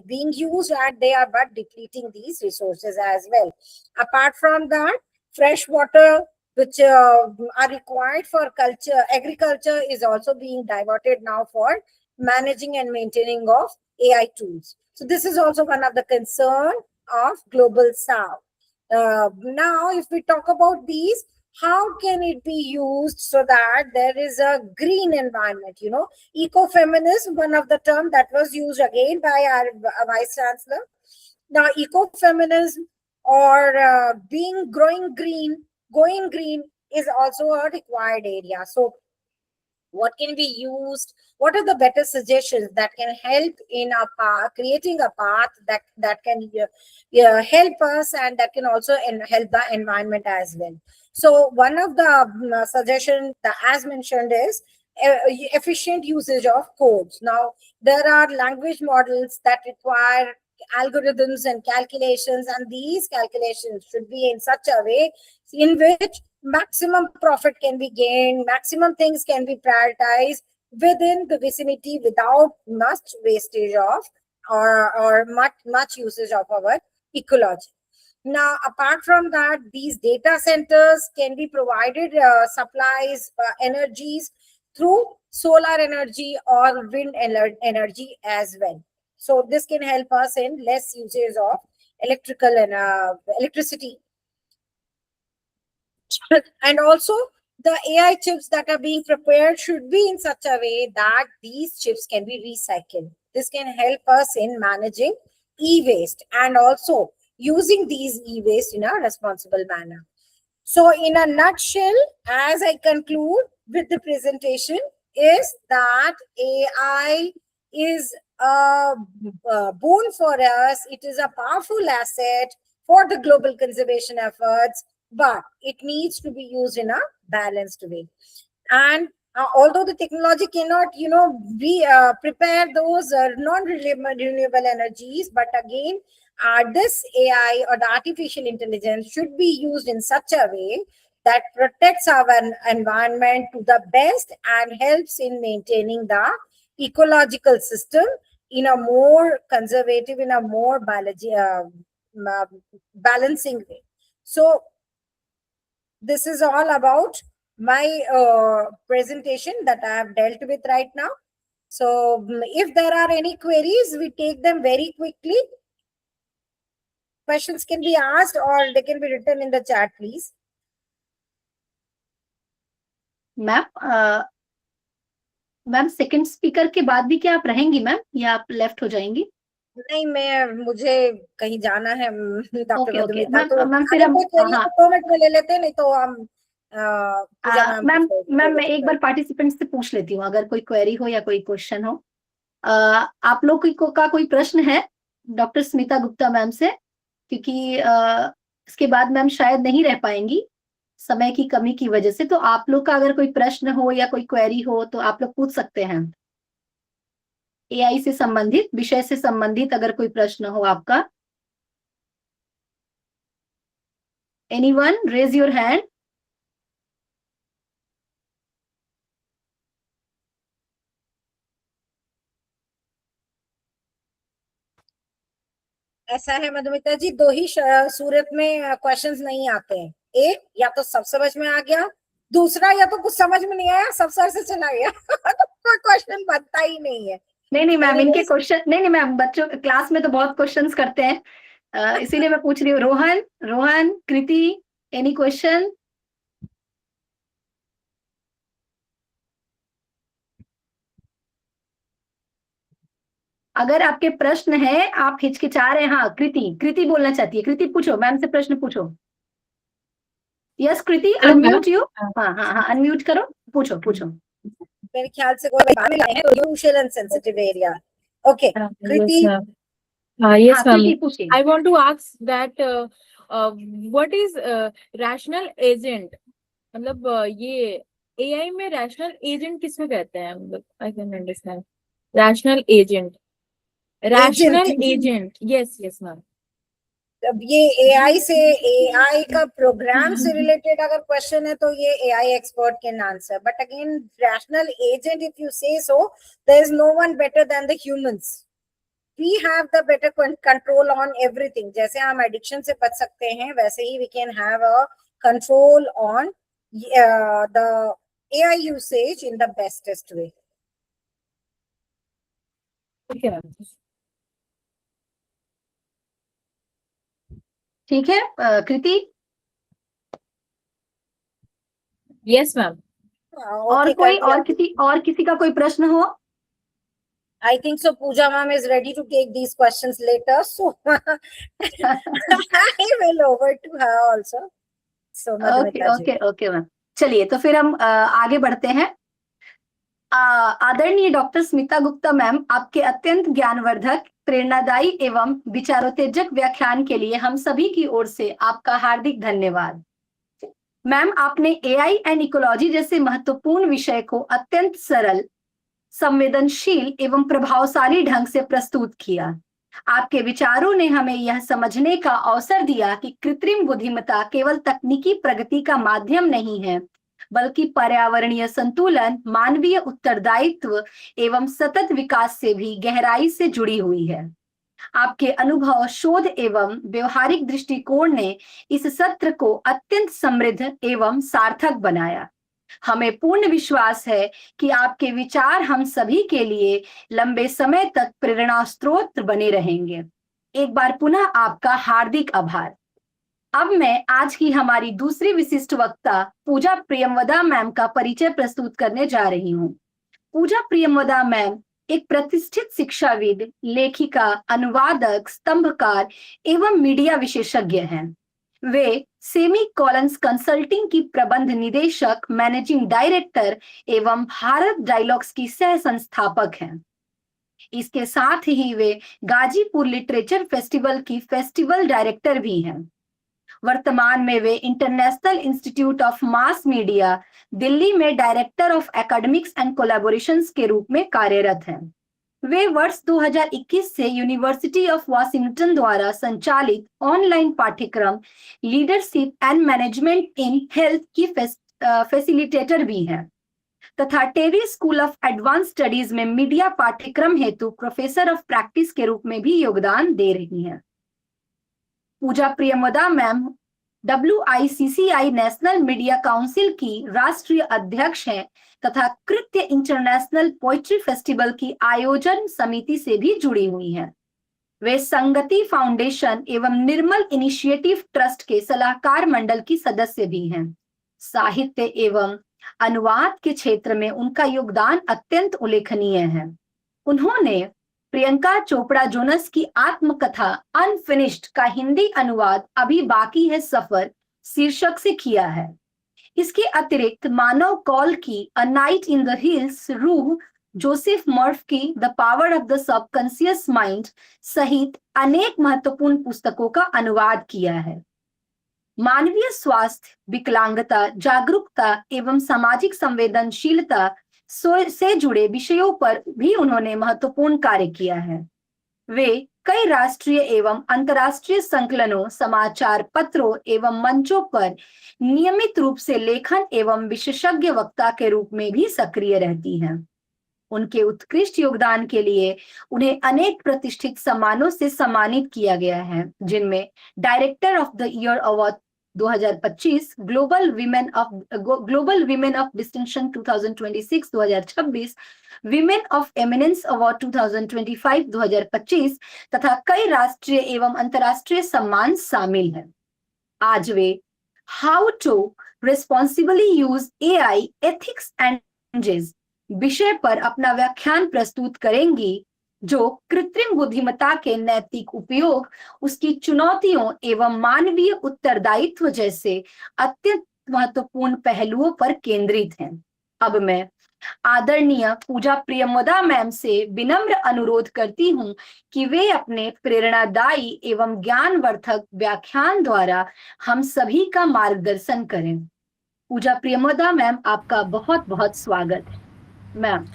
being used, and they are but depleting these resources as well. Apart from that, fresh water which are required for agriculture is also being diverted now for managing and maintaining of AI tools. So this is also one of the concern of global south. Now, if we talk about these, how can it be used so that there is a green environment? Ecofeminism, one of the term that was used again by our Vice Chancellor. Now, ecofeminism or going green is also a required area. So what can be used, what are the better suggestions that can help in a path, creating a path that can help us, and that can also help the environment as well. So one of the suggestion that, as mentioned, is efficient usage of codes. Now there are language models that require algorithms and calculations, and these calculations should be in such a way in which maximum profit can be gained, maximum things can be prioritized within the vicinity without much wastage of or much usage of our ecology. Now, apart from that, these data centers can be provided supplies energies through solar energy or wind energy as well. So this can help us in less usage of electrical and electricity. And also, the AI chips that are being prepared should be in such a way that these chips can be recycled. This can help us in managing e-waste and also using these e-waste in a responsible manner. So in a nutshell, as I conclude with the presentation, is that AI is a boon for us. It is a powerful asset for the global conservation efforts, but it needs to be used in a balanced way. And although the technology cannot, be prepare those non-renewable energies, but again, this AI or the artificial intelligence should be used in such a way that protects our environment to the best and helps in maintaining the ecological system in a more conservative, in a more balancing way. So this is all about my presentation that I have dealt with right now. So if there are any queries, we take them very quickly. Questions can be asked or they can be written in the chat, please. Ma'am second speaker के बाद भी क्या आप रहेंगी ma'am, या आप left हो जाएंगी? नहीं, मुझे कहीं जाना है डॉक्टर ओके मधुमिता, तो मैम फिर हम 2 मिनट में ले लेते हैं, नहीं तो हम मैम मैं एक बार पार्टिसिपेंट से पूछ लेती हूँ, अगर कोई क्वेरी हो या कोई क्वेश्चन हो। आप लोग का कोई प्रश्न है डॉक्टर स्मिता गुप्ता मैम से, क्योंकि इसके बाद मैम शायद नहीं रह पाएंगी समय की कमी की वजह से। तो आप लोग का अगर कोई प्रश्न हो या कोई क्वेरी हो तो आप लोग पूछ सकते हैं। एआई से संबंधित, विषय से संबंधित अगर कोई प्रश्न हो आपका। Anyone raise your hand. ऐसा है मधुमिता जी, 2 ही सूरत में क्वेश्चंस नहीं आते हैं। एक, या तो सब समझ में आ गया, दूसरा या तो कुछ समझ में नहीं आया, सब सर से चला गया तो कोई क्वेश्चन बनता ही नहीं है। नहीं मैम, इनके क्वेश्चन नहीं मैम, बच्चों क्लास में तो बहुत क्वेश्चंस करते हैं, इसीलिए मैं पूछ रही हूँ। रोहन, कृति, एनी क्वेश्चन? अगर आपके प्रश्न है, आप हिचकिचा रहे हैं। हाँ, कृति बोलना चाहती है। कृति पूछो, मैम से प्रश्न पूछो। Yes Kriti, unmute you. हाँ, अनम्यूट करो, पूछो। मेरे ख्याल से कोई बात नहीं है, तो usual and sensitive area. Okay, Kriti. Yes, ma'am. I want to ask that what is rational agent? मतलब ये AI में rational agent किसमें कहते हैं? मतलब I can understand. Rational agent. Yes, ma'am. अब ये AI से, AI का प्रोग्राम से रिलेटेड अगर क्वेश्चन है तो ये AI expert can answer, but again rational agent, if you say so, there is no one better than the humans. We have the better control on everything. जैसे हम addiction से बच सकते हैं, वैसे ही we can have a control on the AI usage in the bestest way. ठीक है कृति? Yes ma'am. और किसी का कोई प्रश्न हो? I think so Pooja ma'am is ready to take these questions later, so I will over to her also. So okay ma'am, चलिए तो फिर हम आगे बढ़ते हैं। आदरणीय डॉक्टर स्मिता गुप्ता मैम, आपके अत्यंत ज्ञानवर्धक, प्रेरणादायी एवं विचारोत्तेजक व्याख्यान के लिए हम सभी की ओर से आपका हार्दिक धन्यवाद। मैम, आपने एआई एंड इकोलॉजी जैसे महत्वपूर्ण विषय को अत्यंत सरल, संवेदनशील एवं प्रभावशाली ढंग से प्रस्तुत किया। आपके विचारों ने हमें यह समझने का अवसर दिया कि कृत्रिम बुद्धिमत्ता केवल तकनीकी प्रगति का माध्यम नहीं है, बल्कि पर्यावरणीय संतुलन, मानवीय उत्तरदायित्व एवं सतत विकास से भी गहराई से जुड़ी हुई है। आपके अनुभव, शोध एवं व्यवहारिक दृष्टिकोण ने इस सत्र को अत्यंत समृद्ध एवं सार्थक बनाया। हमें पूर्ण विश्वास है कि आपके विचार हम सभी के लिए लंबे समय तक प्रेरणा स्रोत बने रहेंगे। एक बार पुनः आपका हार्दिक आभार। अब मैं आज की हमारी दूसरी विशिष्ट वक्ता पूजा प्रियमवदा मैम का परिचय प्रस्तुत करने जा रही हूँ। पूजा प्रियमवदा मैम एक प्रतिष्ठित शिक्षाविद, लेखिका, अनुवादक, स्तंभकार एवं मीडिया विशेषज्ञ हैं। वे सेमीकोलंस कंसल्टिंग की प्रबंध निदेशक, मैनेजिंग डायरेक्टर एवं भारत डायलॉग्स की सह संस्थापक हैं। इसके साथ ही वे गाजीपुर लिटरेचर फेस्टिवल की फेस्टिवल डायरेक्टर भी हैं। वर्तमान में वे international institute of mass media, Delhi में director of academics and collaborations के रूप में कार्यरत हैं। वे वर्ष 2021 से यूनिवर्सिटी ऑफ वाशिंगटन द्वारा संचालित ऑनलाइन पाठ्यक्रम leadership and management in health की फैसिलिटेटर भी हैं तथा टेरी स्कूल ऑफ एडवांस स्टडीज में मीडिया पाठ्यक्रम हेतु प्रोफेसर ऑफ प्रैक्टिस के रूप में भी योगदान दे रही हैं। Puja Priyamvada ma'am WICCI national media council की राष्ट्रीय अध्यक्ष हैं तथा कृत्य इंटरनेशनल पोइट्री फेस्टिवल की आयोजन समिति से भी जुड़ी हुई हैं। वे संगति फाउंडेशन एवं निर्मल इनिशिएटिव ट्रस्ट के सलाहकार मंडल की सदस्य भी हैं। साहित्य एवं अनुवाद के क्षेत्र में उनका योगदान अत्यंत उल्लेखनीय है। उन्होंने प्रियंका चोपड़ा जोनस की आत्मकथा अनफिनिश्ड का हिंदी अनुवाद अभी बाकी है सफर शीर्षक से किया है। इसके अतिरिक्त मानव कौल की a night in the hills, रूह, जोसेफ मर्फ की the power of the subconscious mind सहित अनेक महत्वपूर्ण पुस्तकों का अनुवाद किया है। मानवीय स्वास्थ्य, विकलांगता, जागरूकता एवं सामाजिक संवेदनशीलता से जुड़े विषयों पर भी उन्होंने महत्वपूर्ण कार्य किया है। वे कई राष्ट्रीय एवं अंतर्राष्ट्रीय संकलनों, समाचार पत्रों एवं मंचों पर नियमित रूप से लेखन एवं विशेषज्ञ वक्ता के रूप में भी सक्रिय रहती हैं। उनके उत्कृष्ट योगदान के लिए उन्हें अनेक प्रतिष्ठित सम्मानों से सम्मानित किया गया है, जिनमें director of the year award 2025, global women of distinction 2026 2026, women of eminence award 2025 2025 तथा कई राष्ट्रीय एवं अंतर्राष्ट्रीय सम्मान शामिल हैं। आज वे how to responsibly use AI ethics and changes विषय पर अपना व्याख्यान प्रस्तुत करेंगी, जो कृत्रिम बुद्धिमत्ता के नैतिक उपयोग, उसकी चुनौतियों एवं मानवीय उत्तरदायित्व जैसे अत्यंत महत्वपूर्ण पहलुओं पर केंद्रित हैं। अब मैं आदरणीय पूजा प्रियमवदा मैम से विनम्र अनुरोध करती हूँ कि वे अपने प्रेरणादायी एवं ज्ञानवर्धक व्याख्यान द्वारा हम सभी का मार्गदर्शन करें। पूजा प्रियमवदा मैम, आपका बहुत बहुत स्वागत है। Ma'am.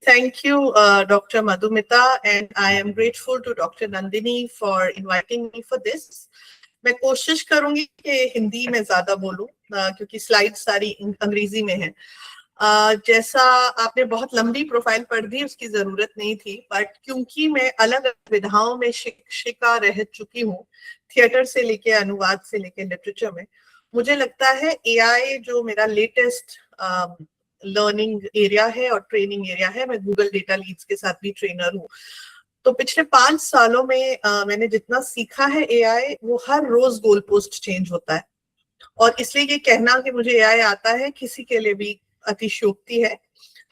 Thank you, Dr. Madhumita, and I am grateful to Dr. Nandini for inviting me for this. मैं कोशिश करूंगी कि हिंदी में ज्यादा बोलूं क्योंकि स्लाइड सारी अंग्रेजी में है। जैसा आपने बहुत लंबी प्रोफाइल पढ़ दी, उसकी जरूरत नहीं थी, बट क्योंकि मैं अलग अलग विधाओं में शिक्षिका रह चुकी हूँ, थिएटर से लेके अनुवाद से लेके लिटरेचर में, मुझे लगता है AI जो मेरा लेटेस्ट लर्निंग एरिया है और ट्रेनिंग एरिया है। मैं गूगल डेटा लीड्स के साथ भी ट्रेनर हूँ। तो पिछले 5 सालों में मैंने जितना सीखा है AI, वो हर रोज गोल पोस्ट चेंज होता है, और इसलिए ये कहना कि मुझे AI आता है किसी के लिए भी अतिशयोक्ति है।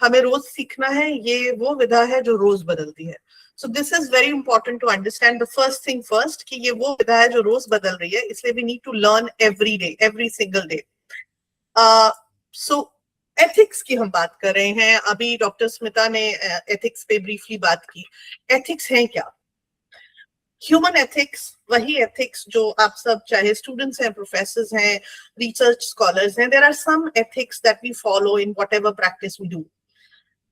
हमें रोज सीखना है, ये वो विधा है जो रोज बदलती है। So this is very important to understand the first thing first, कि ये वो विधा है जो रोज बदल रही है, इसलिए we need to learn every day, every single day. So ethics की हम बात कर रहे हैं, अभी डॉक्टर स्मिता ने एथिक्स पे ब्रीफली बात की। एथिक्स है क्या? ह्यूमन एथिक्स वही एथिक्स जो आप सब, चाहे स्टूडेंट्स हैं, प्रोफेसर्स हैं, रिसर्च स्कॉलर्स हैं, there are some ethics that we follow in whatever practice we do,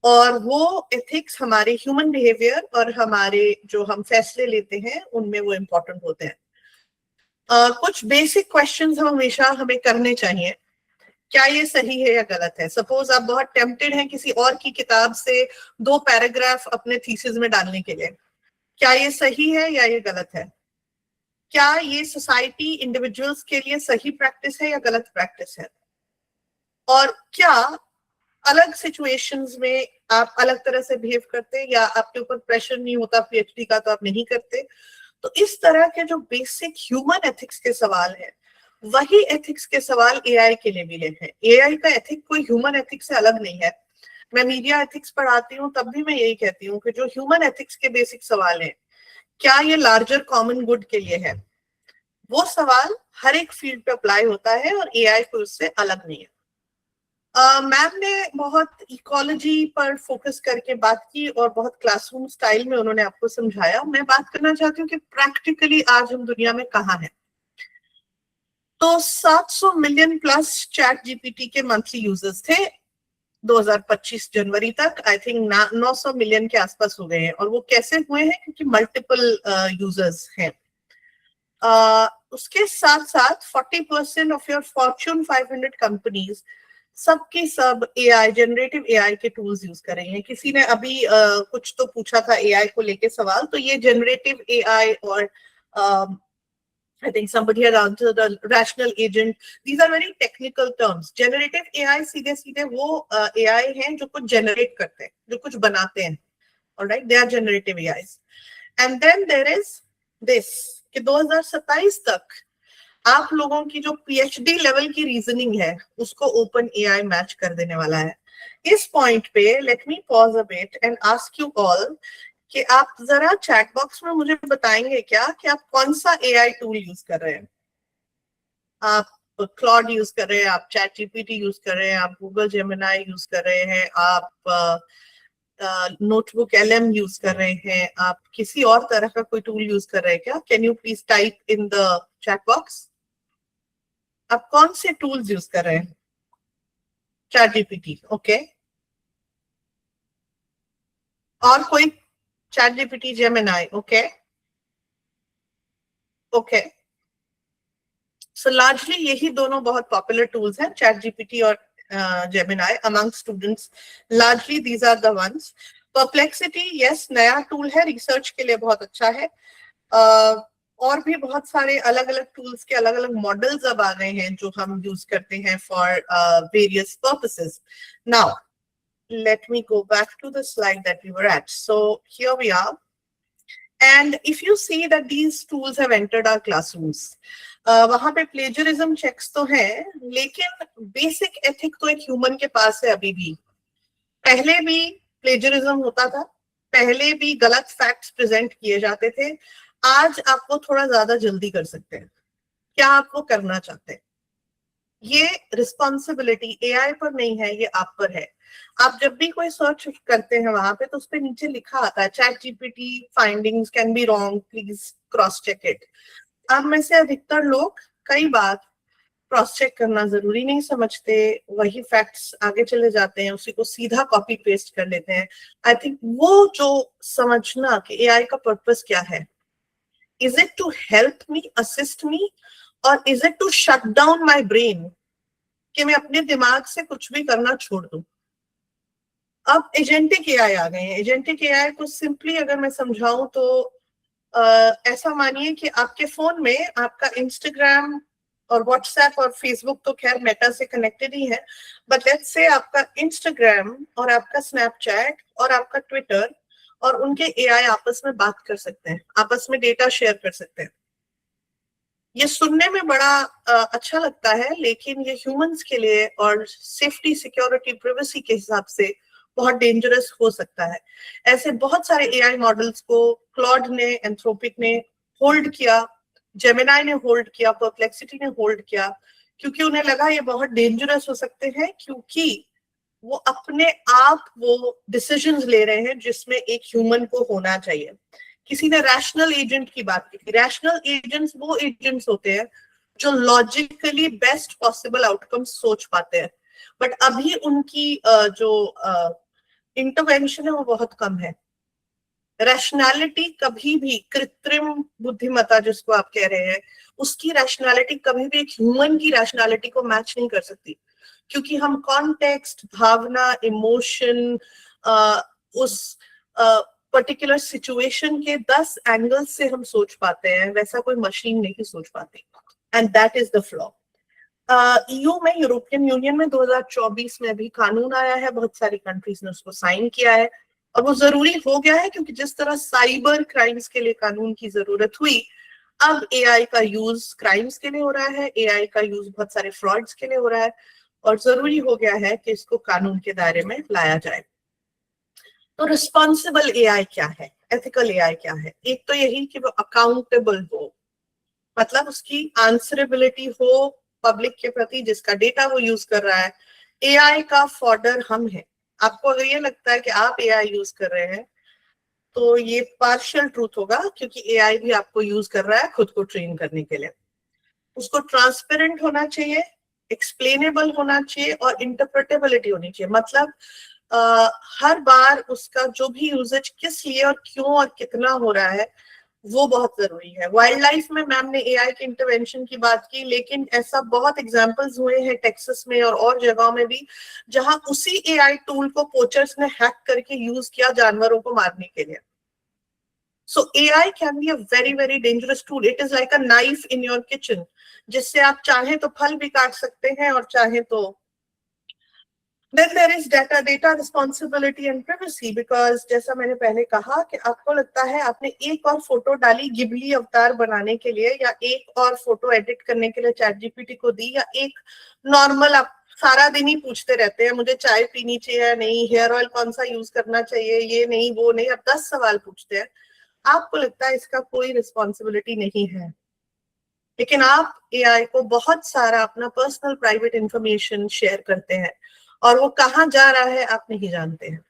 और वो एथिक्स हमारे ह्यूमन बिहेवियर और हमारे जो हम फैसले लेते हैं उनमें वो इम्पोर्टेंट होते हैं। कुछ बेसिक क्वेश्चंस हम हमेशा हमें करने चाहिए, क्या ये सही है या गलत है? सपोज आप बहुत टेम्प्टेड हैं किसी और की किताब से 2 पैराग्राफ अपने थीसिस में डालने के लिए, क्या ये सही है या ये गलत है? क्या ये सोसाइटी, इंडिविजुअल्स के लिए सही प्रैक्टिस है या गलत प्रैक्टिस है? और क्या अलग सिचुएशंस में आप अलग तरह से बिहेव करते, या आपके ऊपर प्रेशर नहीं होता पीएचडी का तो आप नहीं करते? तो इस तरह के जो बेसिक ह्यूमन एथिक्स के सवाल हैं, वही एथिक्स के सवाल एआई के लिए भी हैं। एआई का एथिक कोई ह्यूमन एथिक्स से अलग नहीं है। मैं मीडिया एथिक्स पढ़ाती हूँ तब भी मैं यही कहती हूँ कि जो ह्यूमन एथिक्स के बेसिक सवाल हैं, क्या ये लार्जर कॉमन गुड के लिए है, वो सवाल हर एक फील्ड पे अप्लाई होता है और एआई कोई उससे अलग नहीं है। मैम ने बहुत इकोलॉजी पर फोकस करके बात की और बहुत क्लासरूम स्टाइल में उन्होंने आपको समझाया। मैं बात करना चाहती हूँ कि प्रैक्टिकली आज हम दुनिया में कहाँ हैं। तो 700 मिलियन प्लस चैट जीपीटी के मंथली यूजर्स थे 2025 जनवरी तक। आई थिंक 900 मिलियन के आसपास हो गए हैं। और वो कैसे हुए हैं? क्योंकि मल्टीपल यूजर्स हैं। उसके साथ साथ 40% ऑफ योर फॉर्च्यून 500 कंपनीज सबकी सब एआई, जनरेटिव एआई के टूल्स यूज कर रही हैं। किसी ने अभी कुछ तो पूछा था एआई को लेके सवाल, तो ये जनरेटिव एआई और I think somebody had answered the rational agent. These are very technical terms. Generative AI सीधे सीधे वो AI हैं जो कुछ generate करते हैं, जो कुछ बनाते हैं. All right, they are generative AIs. And then there is this कि 2027 तक आप लोगों की जो PhD लेवल की रीजनिंग है उसको ओपन AI मैच कर देने वाला है। इस पॉइंट पे let me pause a bit and ask you all कि आप जरा चैट बॉक्स में मुझे बताएंगे क्या कि आप कौन सा एआई टूल यूज कर रहे हैं? आप क्लॉड यूज कर रहे हैं, आप चैट जीपीटी यूज कर रहे हैं, आप गूगल जेमिनाई यूज कर रहे हैं, आप नोटबुक एलएम यूज कर रहे हैं, आप किसी और तरह का कोई टूल यूज कर रहे हैं क्या? Can you please type in the chat box आप कौन से टूल्स यूज कर रहे हैं? Chat GPT, okay. और कोई? Chat GPT, Gemini, okay okay. So largely यही दोनों बहुत पॉपुलर टूल्स हैं, चैट जीपीटी और Gemini among students. Largely these are the ones. Perplexity, yes, नया टूल है, रिसर्च के लिए बहुत अच्छा है। और भी बहुत सारे अलग अलग टूल्स के अलग अलग मॉडल्स अब आ गए हैं जो हम यूज करते हैं for various purposes. Now let me go back to the slide that we were at. So here we are. And if you see that these tools have entered our classrooms, वहां पे plagiarism checks तो हैं, लेकिन basic ethic तो एक human के पास है अभी भी। पहले भी plagiarism होता था, पहले भी गलत facts present किए जाते थे। आज आप वो थोड़ा ज्यादा जल्दी कर सकते हैं। क्या आप वो करना चाहते हैं? ये रिस्पॉन्सिबिलिटी एआई पर नहीं है, ये आप पर है। आप जब भी कोई सर्च करते हैं वहां पे तो उस पे नीचे लिखा आता है chat GPT findings can be wrong, please cross check it. अब में से अधिकतर लोग कई बार क्रॉस चेक करना जरूरी नहीं समझते, वही फैक्ट्स आगे चले जाते हैं, उसी को सीधा कॉपी पेस्ट कर लेते हैं। आई थिंक वो जो समझना कि एआई का पर्पस क्या है, is it to help me, assist me, और is it to shut down my brain कि मैं अपने दिमाग से कुछ भी करना छोड़ दूं। अब एजेंटिक एआई आ गए हैं। एजेंटिक एआई को सिंपली अगर मैं समझाऊं तो ऐसा मानिए कि आपके फोन में आपका इंस्टाग्राम और व्हाट्सएप और फेसबुक तो खैर मेटा से कनेक्टेड ही है, बट लेट्स से आपका इंस्टाग्राम और आपका स्नैपचैट और आपका ट्विटर और उनके एआई आपस में बात कर सकते हैं, आपस में डेटा शेयर कर सकते हैं। ये सुनने में बड़ा अच्छा लगता है, लेकिन ये ह्यूमंस के लिए और सेफ्टी, सिक्योरिटी, प्राइवेसी के हिसाब से बहुत डेंजरस हो सकता है। ऐसे बहुत सारे एआई मॉडल्स को क्लॉड ने, एंथ्रोपिक ने होल्ड किया, जेमिनाई ने होल्ड किया, परप्लेक्सिटी ने होल्ड किया, क्योंकि उन्हें लगा ये बहुत डेंजरस हो सकते हैं, क्योंकि वो अपने आप वो डिसीजंस ले रहे हैं जिसमें एक ह्यूमन को होना चाहिए। किसी ने रैशनल एजेंट की बात की थी। रैशनल एजेंट्स वो एजेंट्स होते हैं जो लॉजिकली बेस्ट पॉसिबल आउटकम सोच पाते हैं, बट अभी उनकी जो इंटरवेंशन है वो बहुत कम है। रैशनैलिटी कभी भी, कृत्रिम बुद्धिमत्ता जिसको आप कह रहे हैं, उसकी रैशनैलिटी कभी भी एक ह्यूमन की रैशनैलिटी को मैच नहीं कर सकती, क्योंकि हम कॉन्टेक्स्ट, भावना, इमोशन, उस पर्टिकुलर सिचुएशन के 10 एंगल से हम सोच पाते हैं, वैसा कोई मशीन नहीं सोच पाती, and that is the flaw. EU में, यूरोपियन यूनियन में 2024 में अभी कानून आया है, बहुत सारी कंट्रीज ने उसको साइन किया है, और वो जरूरी हो गया है क्योंकि जिस तरह साइबर क्राइम्स के लिए कानून की जरूरत हुई, अब एआई का यूज क्राइम्स के लिए हो रहा है, एआई का यूज बहुत सारे फ्रॉड्स के लिए हो रहा है, और जरूरी हो गया है कि इसको कानून के दायरे में लाया जाए। तो रिस्पॉन्सिबल एआई क्या है, एथिकल एआई क्या है? एक तो यही कि वो अकाउंटेबल हो, मतलब उसकी आंसरेबिलिटी हो पब्लिक के प्रति, जिसका डेटा वो यूज कर रहा है। एआई का फॉर्डर हम हैं। आपको अगर ये लगता है कि आप एआई यूज कर रहे हैं, तो ये पार्शियल ट्रूथ होगा, क्योंकि एआई भी आपको यूज कर रहा है खुद को ट्रेन करने के लिए। उसको ट्रांसपेरेंट होना चाहिए, एक्सप्लेनेबल होना चाहिए, और इंटरप्रेटेबिलिटी होनी चाहिए। मतलब हर बार उसका जो भी यूजेज किस लिए और क्यों और कितना हो रहा है, वो बहुत जरूरी है। वाइल्ड लाइफ में मैम ने एआई के इंटरवेंशन की बात की, लेकिन ऐसा बहुत एग्जांपल्स हुए हैं टेक्सास में और जगहों में भी, जहां उसी एआई टूल को पोचर्स ने हैक करके यूज किया जानवरों को मारने के लिए। सो AI can be a very very dangerous tool. It is like a knife in your kitchen, जिससे आप चाहें तो फल भी काट सकते हैं और चाहें तो। Then there is data responsibility and privacy, because जैसा मैंने पहले कहा कि आपको लगता है आपने एक और फोटो डाली गिबली अवतार बनाने के लिए, या एक और फोटो एडिट करने के लिए चैट जीपीटी को दी, या एक नॉर्मल, आप सारा दिन ही पूछते रहते हैं मुझे चाय पीनी चाहिए या नहीं, हेयर ऑयल कौन सा यूज करना चाहिए, ये नहीं वो नहीं, आप 10 सवाल पूछते हैं। आपको लगता है इसका कोई रिस्पॉन्सिबिलिटी नहीं है, लेकिन आप एआई को बहुत सारा अपना पर्सनल प्राइवेट इंफॉर्मेशन शेयर करते हैं, और वो कहाँ जा रहा है आप नहीं जानते हैं।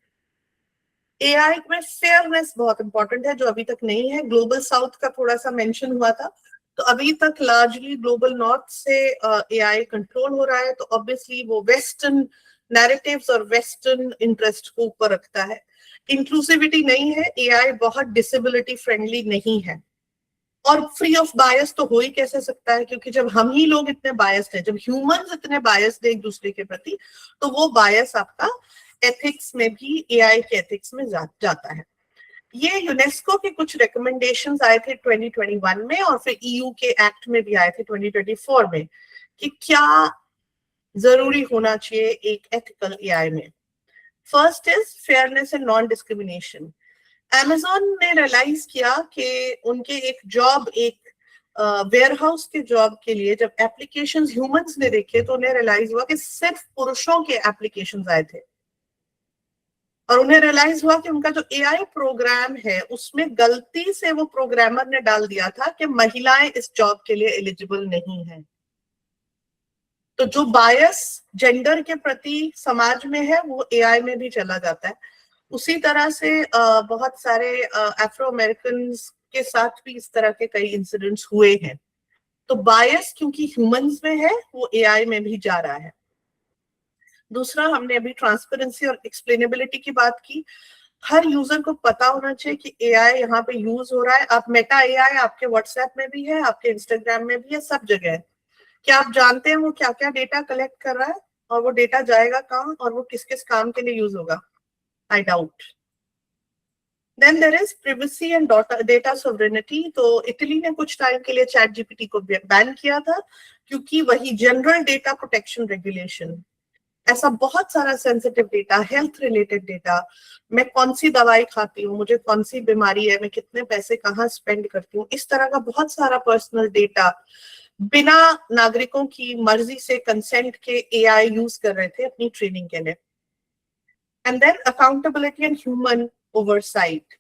एआई में फेयरनेस बहुत इंपॉर्टेंट है, जो अभी तक नहीं है। ग्लोबल साउथ का थोड़ा सा मेंशन हुआ था, तो अभी तक लार्जली ग्लोबल नॉर्थ से एआई कंट्रोल हो रहा है, तो ऑब्वियसली वो वेस्टर्न नैरेटिव्स और वेस्टर्न इंटरेस्ट को ऊपर रखता है। इंक्लूसिविटी नहीं है, एआई बहुत डिसेबिलिटी फ्रेंडली नहीं है, और फ्री ऑफ बायस तो हो ही कैसे सकता है, क्योंकि जब हम ही लोग इतने बायस्ड हैं, जब ह्यूमंस इतने बायस्ड हैं एक दूसरे के प्रति, तो वो बायस आपका एथिक्स में भी, एआई के एथिक्स में जाता है। ये यूनेस्को के कुछ रिकमेंडेशंस आए थे 2021 में, और फिर ईयू के एक्ट में भी आए थे 2024 में, कि क्या जरूरी होना चाहिए एक एथिकल एआई में। First is fairness and non discrimination. Amazon ने रियलाइज किया कि उनके एक जॉब, एक वेयरहाउस के जॉब के लिए जब एप्लीकेशंस ह्यूमंस ने देखे, तो उन्हें रियलाइज हुआ कि सिर्फ पुरुषों के एप्लीकेशंस आए थे, और उन्हें रियलाइज हुआ कि उनका जो एआई प्रोग्राम है उसमें गलती से वो प्रोग्रामर ने डाल दिया था कि महिलाएं इस जॉब के लिए एलिजिबल नहीं है। तो जो बायस जेंडर के प्रति समाज में है, वो एआई में भी चला जाता है। उसी तरह से बहुत सारे अफ्रो अमेरिकन के साथ भी इस तरह के कई इंसिडेंट्स हुए हैं। तो बायस क्योंकि ह्यूमंस में है, वो एआई में भी जा रहा है। दूसरा, हमने अभी ट्रांसपेरेंसी और एक्सप्लेनेबिलिटी की बात की। हर यूजर को पता होना चाहिए कि एआई यहाँ पे यूज हो रहा है। आप मेटा एआई आपके व्हाट्सएप में भी है, आपके इंस्टाग्राम में भी है, सब जगह है। क्या आप जानते हैं वो क्या क्या डेटा कलेक्ट कर रहा है, और वो डेटा जाएगा कहाँ, और वो किस किस काम के लिए यूज होगा? I doubt. Then there is privacy and data sovereignty. तो इटली ने कुछ टाइम के लिए चैट जीपीटी को बैन किया था, क्योंकि वही जनरल डेटा प्रोटेक्शन रेगुलेशन, ऐसा बहुत सारा sensitive data, health related data, मैं कौन सी दवाई खाती हूँ, मुझे कौन सी बीमारी है, मैं कितने पैसे कहाँ स्पेंड करती हूँ, इस तरह का बहुत सारा पर्सनल डेटा बिना नागरिकों की मर्जी से, कंसेंट के एआई यूज कर रहे थे अपनी ट्रेनिंग के लिए। And then accountability and human oversight.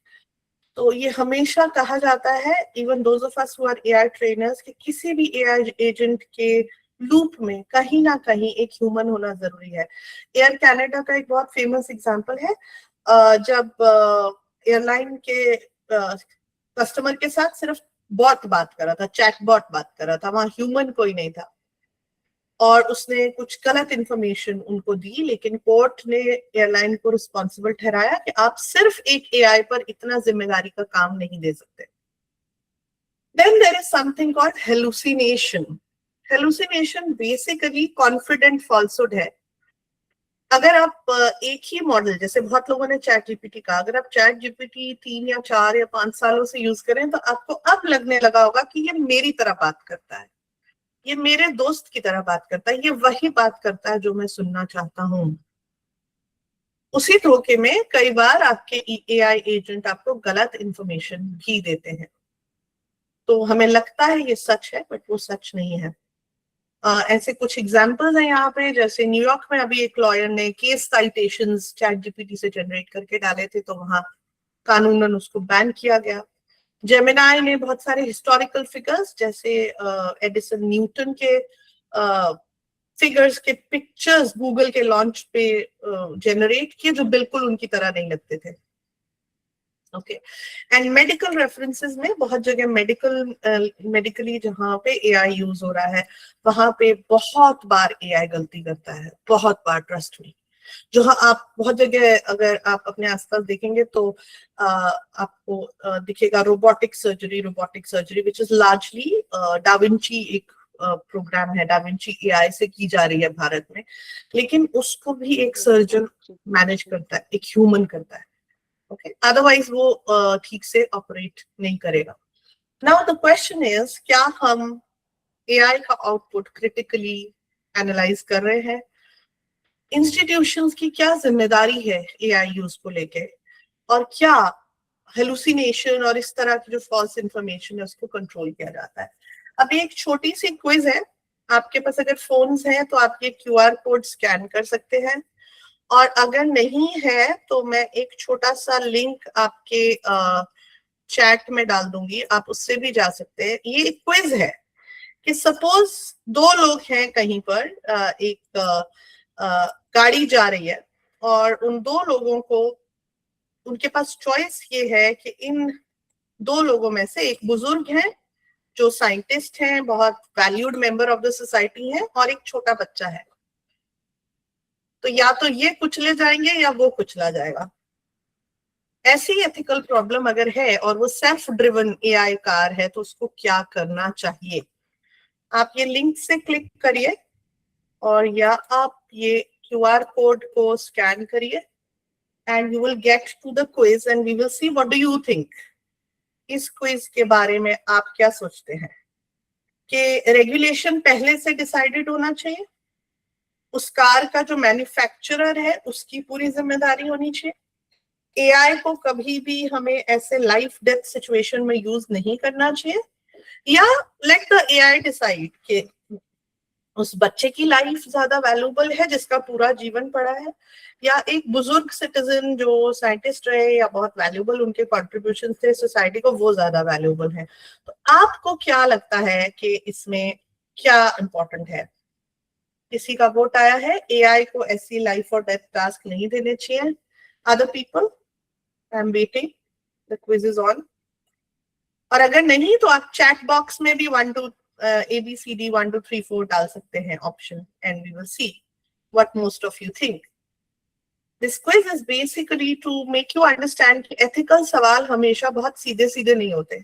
तो ये हमेशा कहा जाता है, even those of us who are AI trainers, कि किसी भी AI एजेंट के लूप में कहीं ना कहीं एक ह्यूमन होना जरूरी है। एयर कनाडा का एक बहुत फेमस एग्जांपल है, जब एयरलाइन के कस्टमर के साथ सिर्फ बॉट बात कर रहा था, चैट बॉट बात कर रहा था, वहां ह्यूमन कोई नहीं था, और उसने कुछ गलत इंफॉर्मेशन उनको दी, लेकिन कोर्ट ने एयरलाइन को रिस्पॉन्सिबल ठहराया कि आप सिर्फ एक एआई पर इतना जिम्मेदारी का काम नहीं दे सकते। Then there is something called hallucination. Hallucination basically confident falsehood है। अगर आप एक ही मॉडल, जैसे बहुत लोगों ने चैट जीपीटी का, अगर आप चैट जीपीटी 3 या 4 या 5 सालों से यूज करें तो आपको अब लगने लगा होगा कि ये मेरी तरह बात करता है, ये मेरे दोस्त की तरह बात करता है, ये वही बात करता है जो मैं सुनना चाहता हूँ। उसी धोखे में कई बार आपके एआई एजेंट आपको गलत इंफॉर्मेशन भी देते हैं। तो हमें लगता है ये सच है, बट वो सच नहीं है। ऐसे कुछ एग्जाम्पल्स हैं यहाँ पे, जैसे न्यूयॉर्क में अभी एक लॉयर ने केस साइटेशंस चैट जीपीटी से जनरेट करके डाले थे, तो वहां कानूनन उसको बैन किया गया। जेमिनाई ने बहुत सारे हिस्टोरिकल फिगर्स, जैसे एडिसन न्यूटन के फिगर्स के पिक्चर्स गूगल के लॉन्च पे जनरेट किए, जो बिल्कुल उनकी तरह नहीं लगते थे। ओके, एंड मेडिकल रेफरेंसेस में बहुत जगह मेडिकली जहां पे एआई यूज हो रहा है, वहां पे बहुत बार एआई गलती करता है, बहुत बार, ट्रस्ट मी। जहां आप बहुत जगह अगर आप अपने आसपास देखेंगे तो आपको दिखेगा robotic surgery which is largely da Vinci एक प्रोग्राम है, डाविंची एआई से की जा रही है भारत में, लेकिन उसको भी एक सर्जन मैनेज करता है, एक ह्यूमन करता है। ओके, अदरवाइज वो ठीक से ऑपरेट नहीं करेगा। नाउ द क्वेश्चन इज, क्या हम एआई का आउटपुट क्रिटिकली एनालाइज कर रहे हैं? इंस्टीट्यूशंस की क्या जिम्मेदारी है एआई यूज को लेके, और क्या हेलुसिनेशन और इस तरह की जो फॉल्स इंफॉर्मेशन है उसको कंट्रोल किया जाता है? अब एक छोटी सी क्विज है, आपके पास अगर फोन्स हैं तो आप ये क्यूआर कोड स्कैन कर सकते हैं, और अगर नहीं है तो मैं एक छोटा सा लिंक आपके चैट में डाल दूंगी, आप उससे भी जा सकते हैं। ये एक क्विज है कि सपोज 2 लोग हैं कहीं पर, एक गाड़ी जा रही है, और उन 2 लोगों को, उनके पास चॉइस ये है कि इन 2 लोगों में से एक बुजुर्ग है जो साइंटिस्ट हैं, बहुत valued member of the society है, और एक छोटा बच्चा है। तो या तो ये कुचले जाएंगे या वो कुचला जाएगा। ऐसी एथिकल प्रॉब्लम अगर है और वो सेल्फ ड्रिवन एआई कार है तो उसको क्या करना चाहिए? आप ये लिंक से क्लिक करिए, और या आप ये क्यूआर कोड को स्कैन करिए, and you will get to the quiz and we will see what do you think. इस क्विज के बारे में आप क्या सोचते हैं कि रेगुलेशन पहले से डिसाइडेड होना चाहिए, उस कार का जो मैन्युफैक्चरर है उसकी पूरी जिम्मेदारी होनी चाहिए, एआई को कभी भी हमें ऐसे लाइफ डेथ सिचुएशन में यूज नहीं करना चाहिए, या लेट द एआई डिसाइड कि उस बच्चे की लाइफ ज्यादा वैल्यूएबल है जिसका पूरा जीवन पड़ा है, या एक बुजुर्ग सिटीजन जो साइंटिस्ट रहे या बहुत वैल्यूएबल उनके कॉन्ट्रीब्यूशन थे सोसाइटी को, वो ज्यादा वैल्यूएबल है। तो आपको क्या लगता है कि इसमें क्या इंपॉर्टेंट है? किसी का वोट आया है, एआई को ऐसी लाइफ और डेथ टास्क नहीं देने चाहिए। Other people, I am waiting, the quiz is on. और अगर नहीं तो आप चैट बॉक्स में भी 1 2 ABCD 1 2 3 4 डाल सकते हैं option, and we will see what most of you think. This quiz is basically to make you understand कि एथिकल सवाल हमेशा बहुत सीधे सीधे नहीं होते,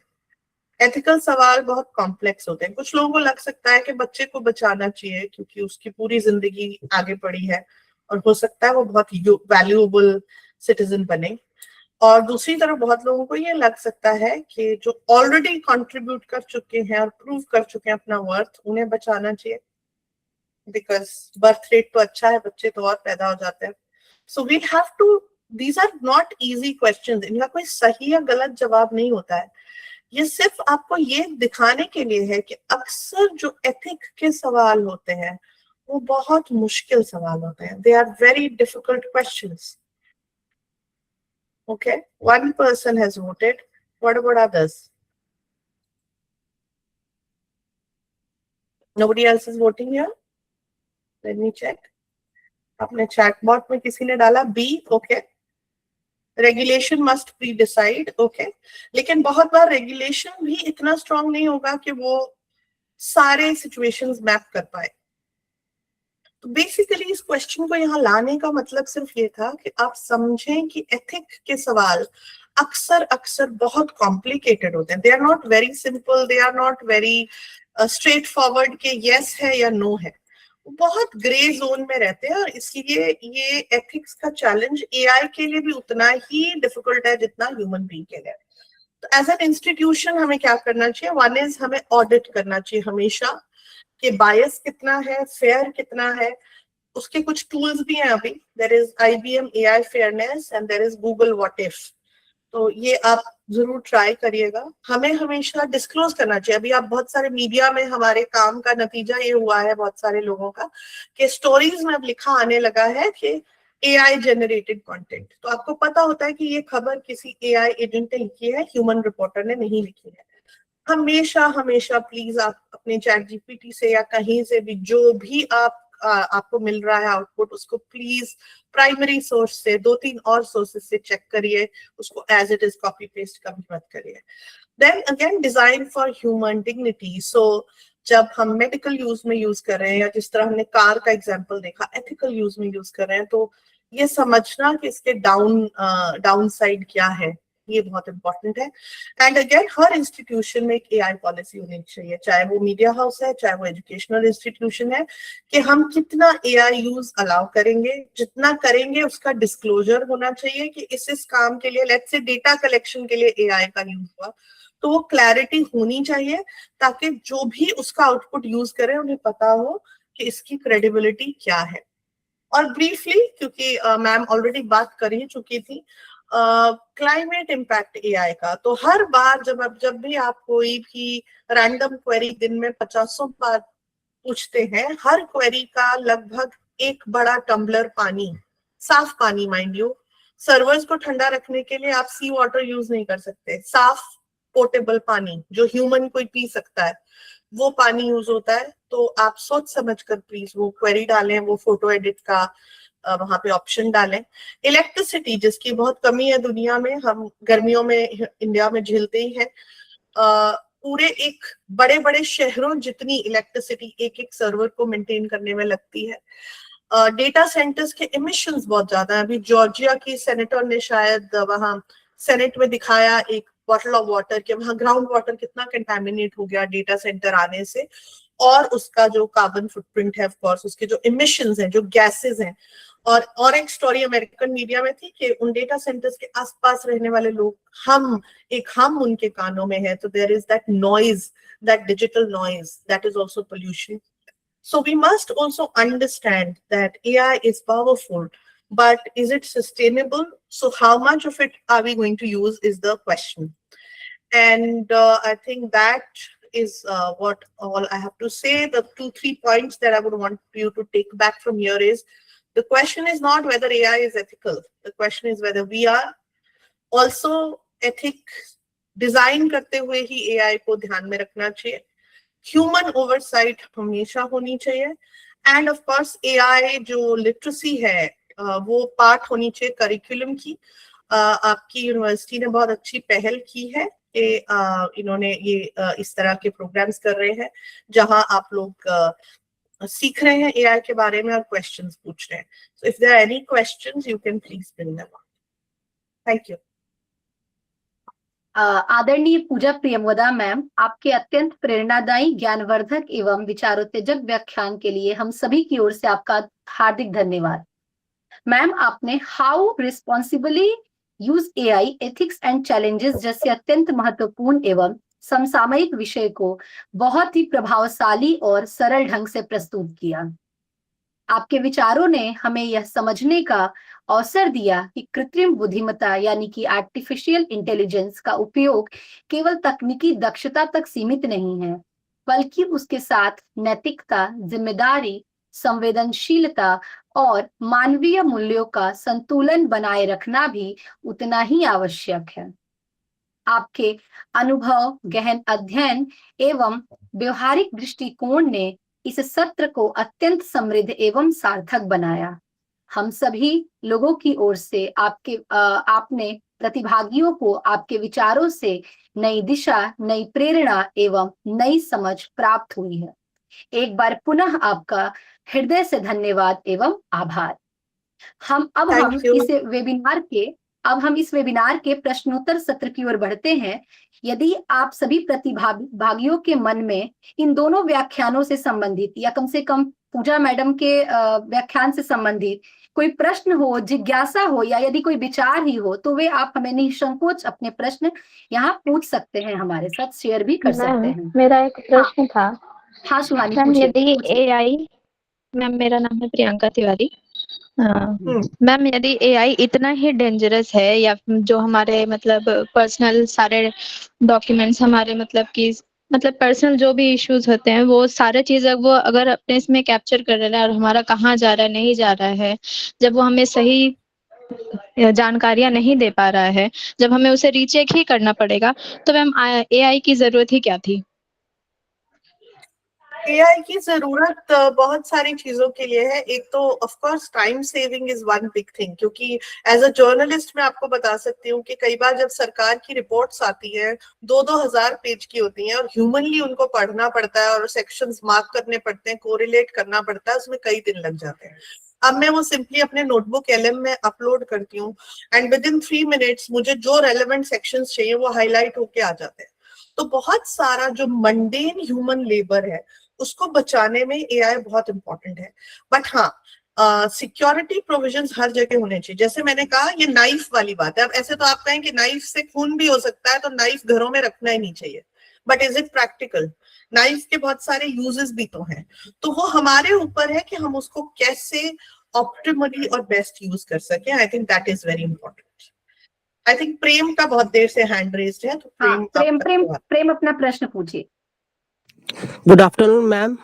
एथिकल सवाल बहुत कॉम्प्लेक्स होते हैं। कुछ लोगों को लग सकता है कि बच्चे को बचाना चाहिए क्योंकि उसकी पूरी जिंदगी आगे पड़ी है और हो सकता है वो बहुत वैल्यूएबल सिटीजन बने, और दूसरी तरफ बहुत लोगों को ये लग सकता है कि जो ऑलरेडी कंट्रीब्यूट कर चुके हैं और प्रूव कर चुके हैं अपना वर्थ, उन्हें बचाना चाहिए, बिकॉज बर्थ रेट तो अच्छा है, बच्चे तो और पैदा हो जाते हैं। So we have to, these are not easy questions, इनका कोई सही या गलत जवाब नहीं होता है। ये सिर्फ आपको ये दिखाने के लिए है कि अक्सर जो एथिक के सवाल होते हैं वो बहुत मुश्किल सवाल होते हैं, they are very difficult questions. Okay, one person has voted. What about others? Nobody else is voting here. Let me check. अपने chatbot में किसी ने डाला B, okay. Regulation must pre decide, okay, लेकिन बहुत बार रेगुलेशन भी इतना स्ट्रांग नहीं होगा कि वो सारे सिचुएशंस मैप कर पाए। तो बेसिकली इस क्वेश्चन को यहाँ लाने का मतलब सिर्फ ये था कि आप समझें कि एथिक के सवाल अक्सर अक्सर बहुत कॉम्प्लिकेटेड होते हैं। They are not very simple, they are not very straightforward के यस है या नो है, बहुत ग्रे जोन में रहते हैं। और इसलिए ये एथिक्स का चैलेंज एआई के लिए भी उतना ही डिफिकल्ट है जितना ह्यूमन बीइंग के लिए। तो एज एन इंस्टीट्यूशन हमें क्या करना चाहिए? वन इज हमें ऑडिट करना चाहिए हमेशा कि बायस कितना है, फेयर कितना है। उसके कुछ टूल्स भी हैं अभी, there is IBM AI fairness and there is Google what if. तो ये आप जरूर ट्राई करिएगा। हमें हमेशा डिस्क्लोज करना चाहिए। अभी आप बहुत सारे मीडिया में हमारे काम का नतीजा ये हुआ है बहुत सारे लोगों का कि स्टोरीज में अब लिखा आने लगा है कि AI जनरेटेड कंटेंट। तो आपको पता होता है कि ये खबर किसी AI एजेंट ने लिखी है, ह्यूमन रिपोर्टर ने नहीं लिखी है। हमेशा हमेशा प्लीज आप अपने चैट GPT से या कहीं से भी जो भी आपको मिल रहा है आउटपुट, उसको प्लीज प्राइमरी सोर्स से 2-3 और सोर्सेस से चेक करिए, उसको as it is copy paste कभी मत करिए। Then again design for human dignity. So जब हम मेडिकल यूज में यूज कर रहे हैं या जिस तरह हमने कार का एग्जांपल देखा, एथिकल यूज में यूज कर रहे हैं, तो ये समझना कि इसके डाउन साइड क्या है, ये बहुत इंपॉर्टेंट है। एंड अगेन हर इंस्टीट्यूशन में एक AI पॉलिसी होनी चाहिए, चाहे वो मीडिया हाउस है, चाहे वो एजुकेशनल इंस्टीट्यूशन है, कि हम कितना AI यूज अलाउ करेंगे। जितना करेंगे उसका डिस्क्लोजर होना चाहिए कि इस काम के लिए, लेट्स से डेटा कलेक्शन के लिए AI का यूज हुआ, तो वो क्लैरिटी होनी चाहिए ताकि जो भी उसका आउटपुट यूज करे उन्हें पता हो कि इसकी क्रेडिबिलिटी क्या है। और ब्रीफली, क्योंकि मैम ऑलरेडी बात कर ही चुकी थी, क्लाइमेट इम्पैक्ट AI का, तो हर बार जब भी आप कोई भी रैंडम क्वेरी दिन में 50 बार पूछते हैं, हर क्वेरी का लगभग एक बड़ा टम्बलर पानी, साफ पानी, माइंड यू, सर्वर्स को ठंडा रखने के लिए आप सी वाटर यूज नहीं कर सकते, साफ पोर्टेबल पानी जो ह्यूमन कोई पी सकता है वो पानी यूज होता है। तो आप सोच समझ कर प्लीज वो क्वेरी डालें, वो फोटो एडिट का वहां पे ऑप्शन डालें। इलेक्ट्रिसिटी जिसकी बहुत कमी है दुनिया में, हम गर्मियों में इंडिया में झेलते ही हैं, पूरे एक बड़े बड़े शहरों जितनी इलेक्ट्रिसिटी एक एक सर्वर को मेंटेन करने में लगती है। डेटा सेंटर्स के इमिशंस बहुत ज्यादा है। अभी जॉर्जिया की सेनेटर ने शायद वहां सेनेट में दिखाया एक बॉटल ऑफ वाटर के वहां ग्राउंड वाटर कितना कंटामिनेट हो गया डेटा सेंटर आने से, और उसका जो कार्बन फुटप्रिंट है, ऑफ कोर्स उसके जो इमिशंस हैं, जो गैसेस हैं। और एक स्टोरी अमेरिकन मीडिया में थी कि उन डेटा सेंटर्स के आसपास रहने वाले लोग, हम उनके कानों में है, तो there is that noise, that digital noise, that is also pollution. So we must also understand that AI is powerful, but is it sustainable? So how much of it are we going to use is the question. And I think that is what all I have to say. The 2-3 points that I would want you to take back from here is, the question is not whether AI is ethical. The question is whether we are also ethics design करते हुए ही AI को ध्यान में रखना चाहिए। Human oversight हमेशा होनी चाहिए। एंड ऑफ कोर्स AI जो लिटरेसी है वो पार्ट होनी चाहिए करिकुलम की। आपकी यूनिवर्सिटी ने बहुत अच्छी पहल की है कि इन्होंने ये इस तरह के प्रोग्राम्स कर रहे हैं जहां आप लोग सीख रहे हैं AI के बारे में और क्वेश्चंस पूछ रहे हैं। So if there are any questions you can please bring them up. Thank you. आदरणीय पूजा प्रियमोदा मैम, आपके अत्यंत प्रेरणादायी, ज्ञानवर्धक एवं विचारोत्तेजक व्याख्यान के लिए हम सभी की ओर से आपका हार्दिक धन्यवाद। मैम, आपने how responsibly use AI, ethics and challenges जैसे अत्यंत महत्वपूर्ण एवं समसामयिक विषय को बहुत ही प्रभावशाली और सरल ढंग से प्रस्तुत किया। आपके विचारों ने हमें यह समझने का अवसर दिया कि कृत्रिम बुद्धिमत्ता यानी कि आर्टिफिशियल इंटेलिजेंस का उपयोग केवल तकनीकी दक्षता तक सीमित नहीं है, बल्कि उसके साथ नैतिकता, जिम्मेदारी, संवेदनशीलता और मानवीय मूल्यों का संतुलन बनाए रखना भी उतना ही आवश्यक है। आपके अनुभव, गहन अध्ययन एवं व्यवहारिक दृष्टिकोण ने इस सत्र को अत्यंत समृद्ध एवं सार्थक बनाया। हम सभी लोगों की ओर से आपने प्रतिभागियों को आपके विचारों से नई दिशा, नई प्रेरणा एवं नई समझ प्राप्त हुई है। एक बार पुनः आपका हृदय से धन्यवाद एवं आभार। हम इस वेबिनार के प्रश्नोत्तर सत्र की ओर बढ़ते हैं। यदि आप सभी प्रतिभागियों के मन में इन दोनों व्याख्यानों से संबंधित या कम से कम पूजा मैडम के व्याख्यान से संबंधित कोई प्रश्न हो, जिज्ञासा हो या यदि कोई विचार ही हो, तो वे आप हमें निसंकोच अपने प्रश्न यहाँ पूछ सकते हैं, हमारे साथ शेयर भी कर सकते हैं। मेरा एक प्रश्न था। हाँ सुहानी, मैम, पूछिए। यदि एआई, मैम मेरा नाम है प्रियंका तिवारी। मैम, यदि एआई इतना ही डेंजरस है, या जो हमारे मतलब पर्सनल सारे डॉक्यूमेंट्स, हमारे मतलब पर्सनल जो भी इश्यूज होते हैं, वो सारे चीजें वो अगर अपने इसमें कैप्चर कर रहा है और हमारा कहाँ जा रहा है, नहीं जा रहा है, जब वो हमें सही जानकारियां नहीं दे पा रहा है, जब हमें उसे रीचेक ही करना पड़ेगा, तो मैम एआई की जरूरत ही क्या थी? एआई की जरूरत बहुत सारी चीजों के लिए है। एक तो of course time saving is one big thing, क्योंकि एज अ जर्नलिस्ट मैं आपको बता सकती हूँ कि कई बार जब सरकार की रिपोर्ट्स आती है 2-2 हजार पेज की होती हैं और ह्यूमनली उनको पढ़ना पड़ता है और सेक्शंस मार्क करने पड़ते हैं, कोरिलेट करना पड़ता है, उसमें कई दिन लग जाते हैं। अब मैं वो सिंपली अपने नोटबुक एलएम में अपलोड करती हूँ एंड विद इन 3 मिनट्स मुझे जो रेलेवेंट सेक्शंस चाहिए वो हाईलाइट होके आ जाते हैं। तो बहुत सारा जो मंडेन ह्यूमन लेबर है उसको बचाने में एआई बहुत इंपॉर्टेंट है। बट हाँ, सिक्योरिटी प्रोविजंस हर जगह होने चाहिए। जैसे मैंने कहा, ये नाइफ वाली बात है। अब ऐसे तो आप कहें कि नाइफ से खून भी हो सकता है, तो नाइफ घरों में रखना ही नहीं चाहिए, but is it practical? Knife के बहुत सारे यूजेस भी तो हैं, तो वो हमारे ऊपर है कि हम उसको कैसे ऑप्टिमली और बेस्ट यूज कर सके। I think that is very important. I think Prem का बहुत देर से हैंड रेज्ड है, तो प्रेम अपना प्रश्न पूछिए। Good afternoon, ma'am.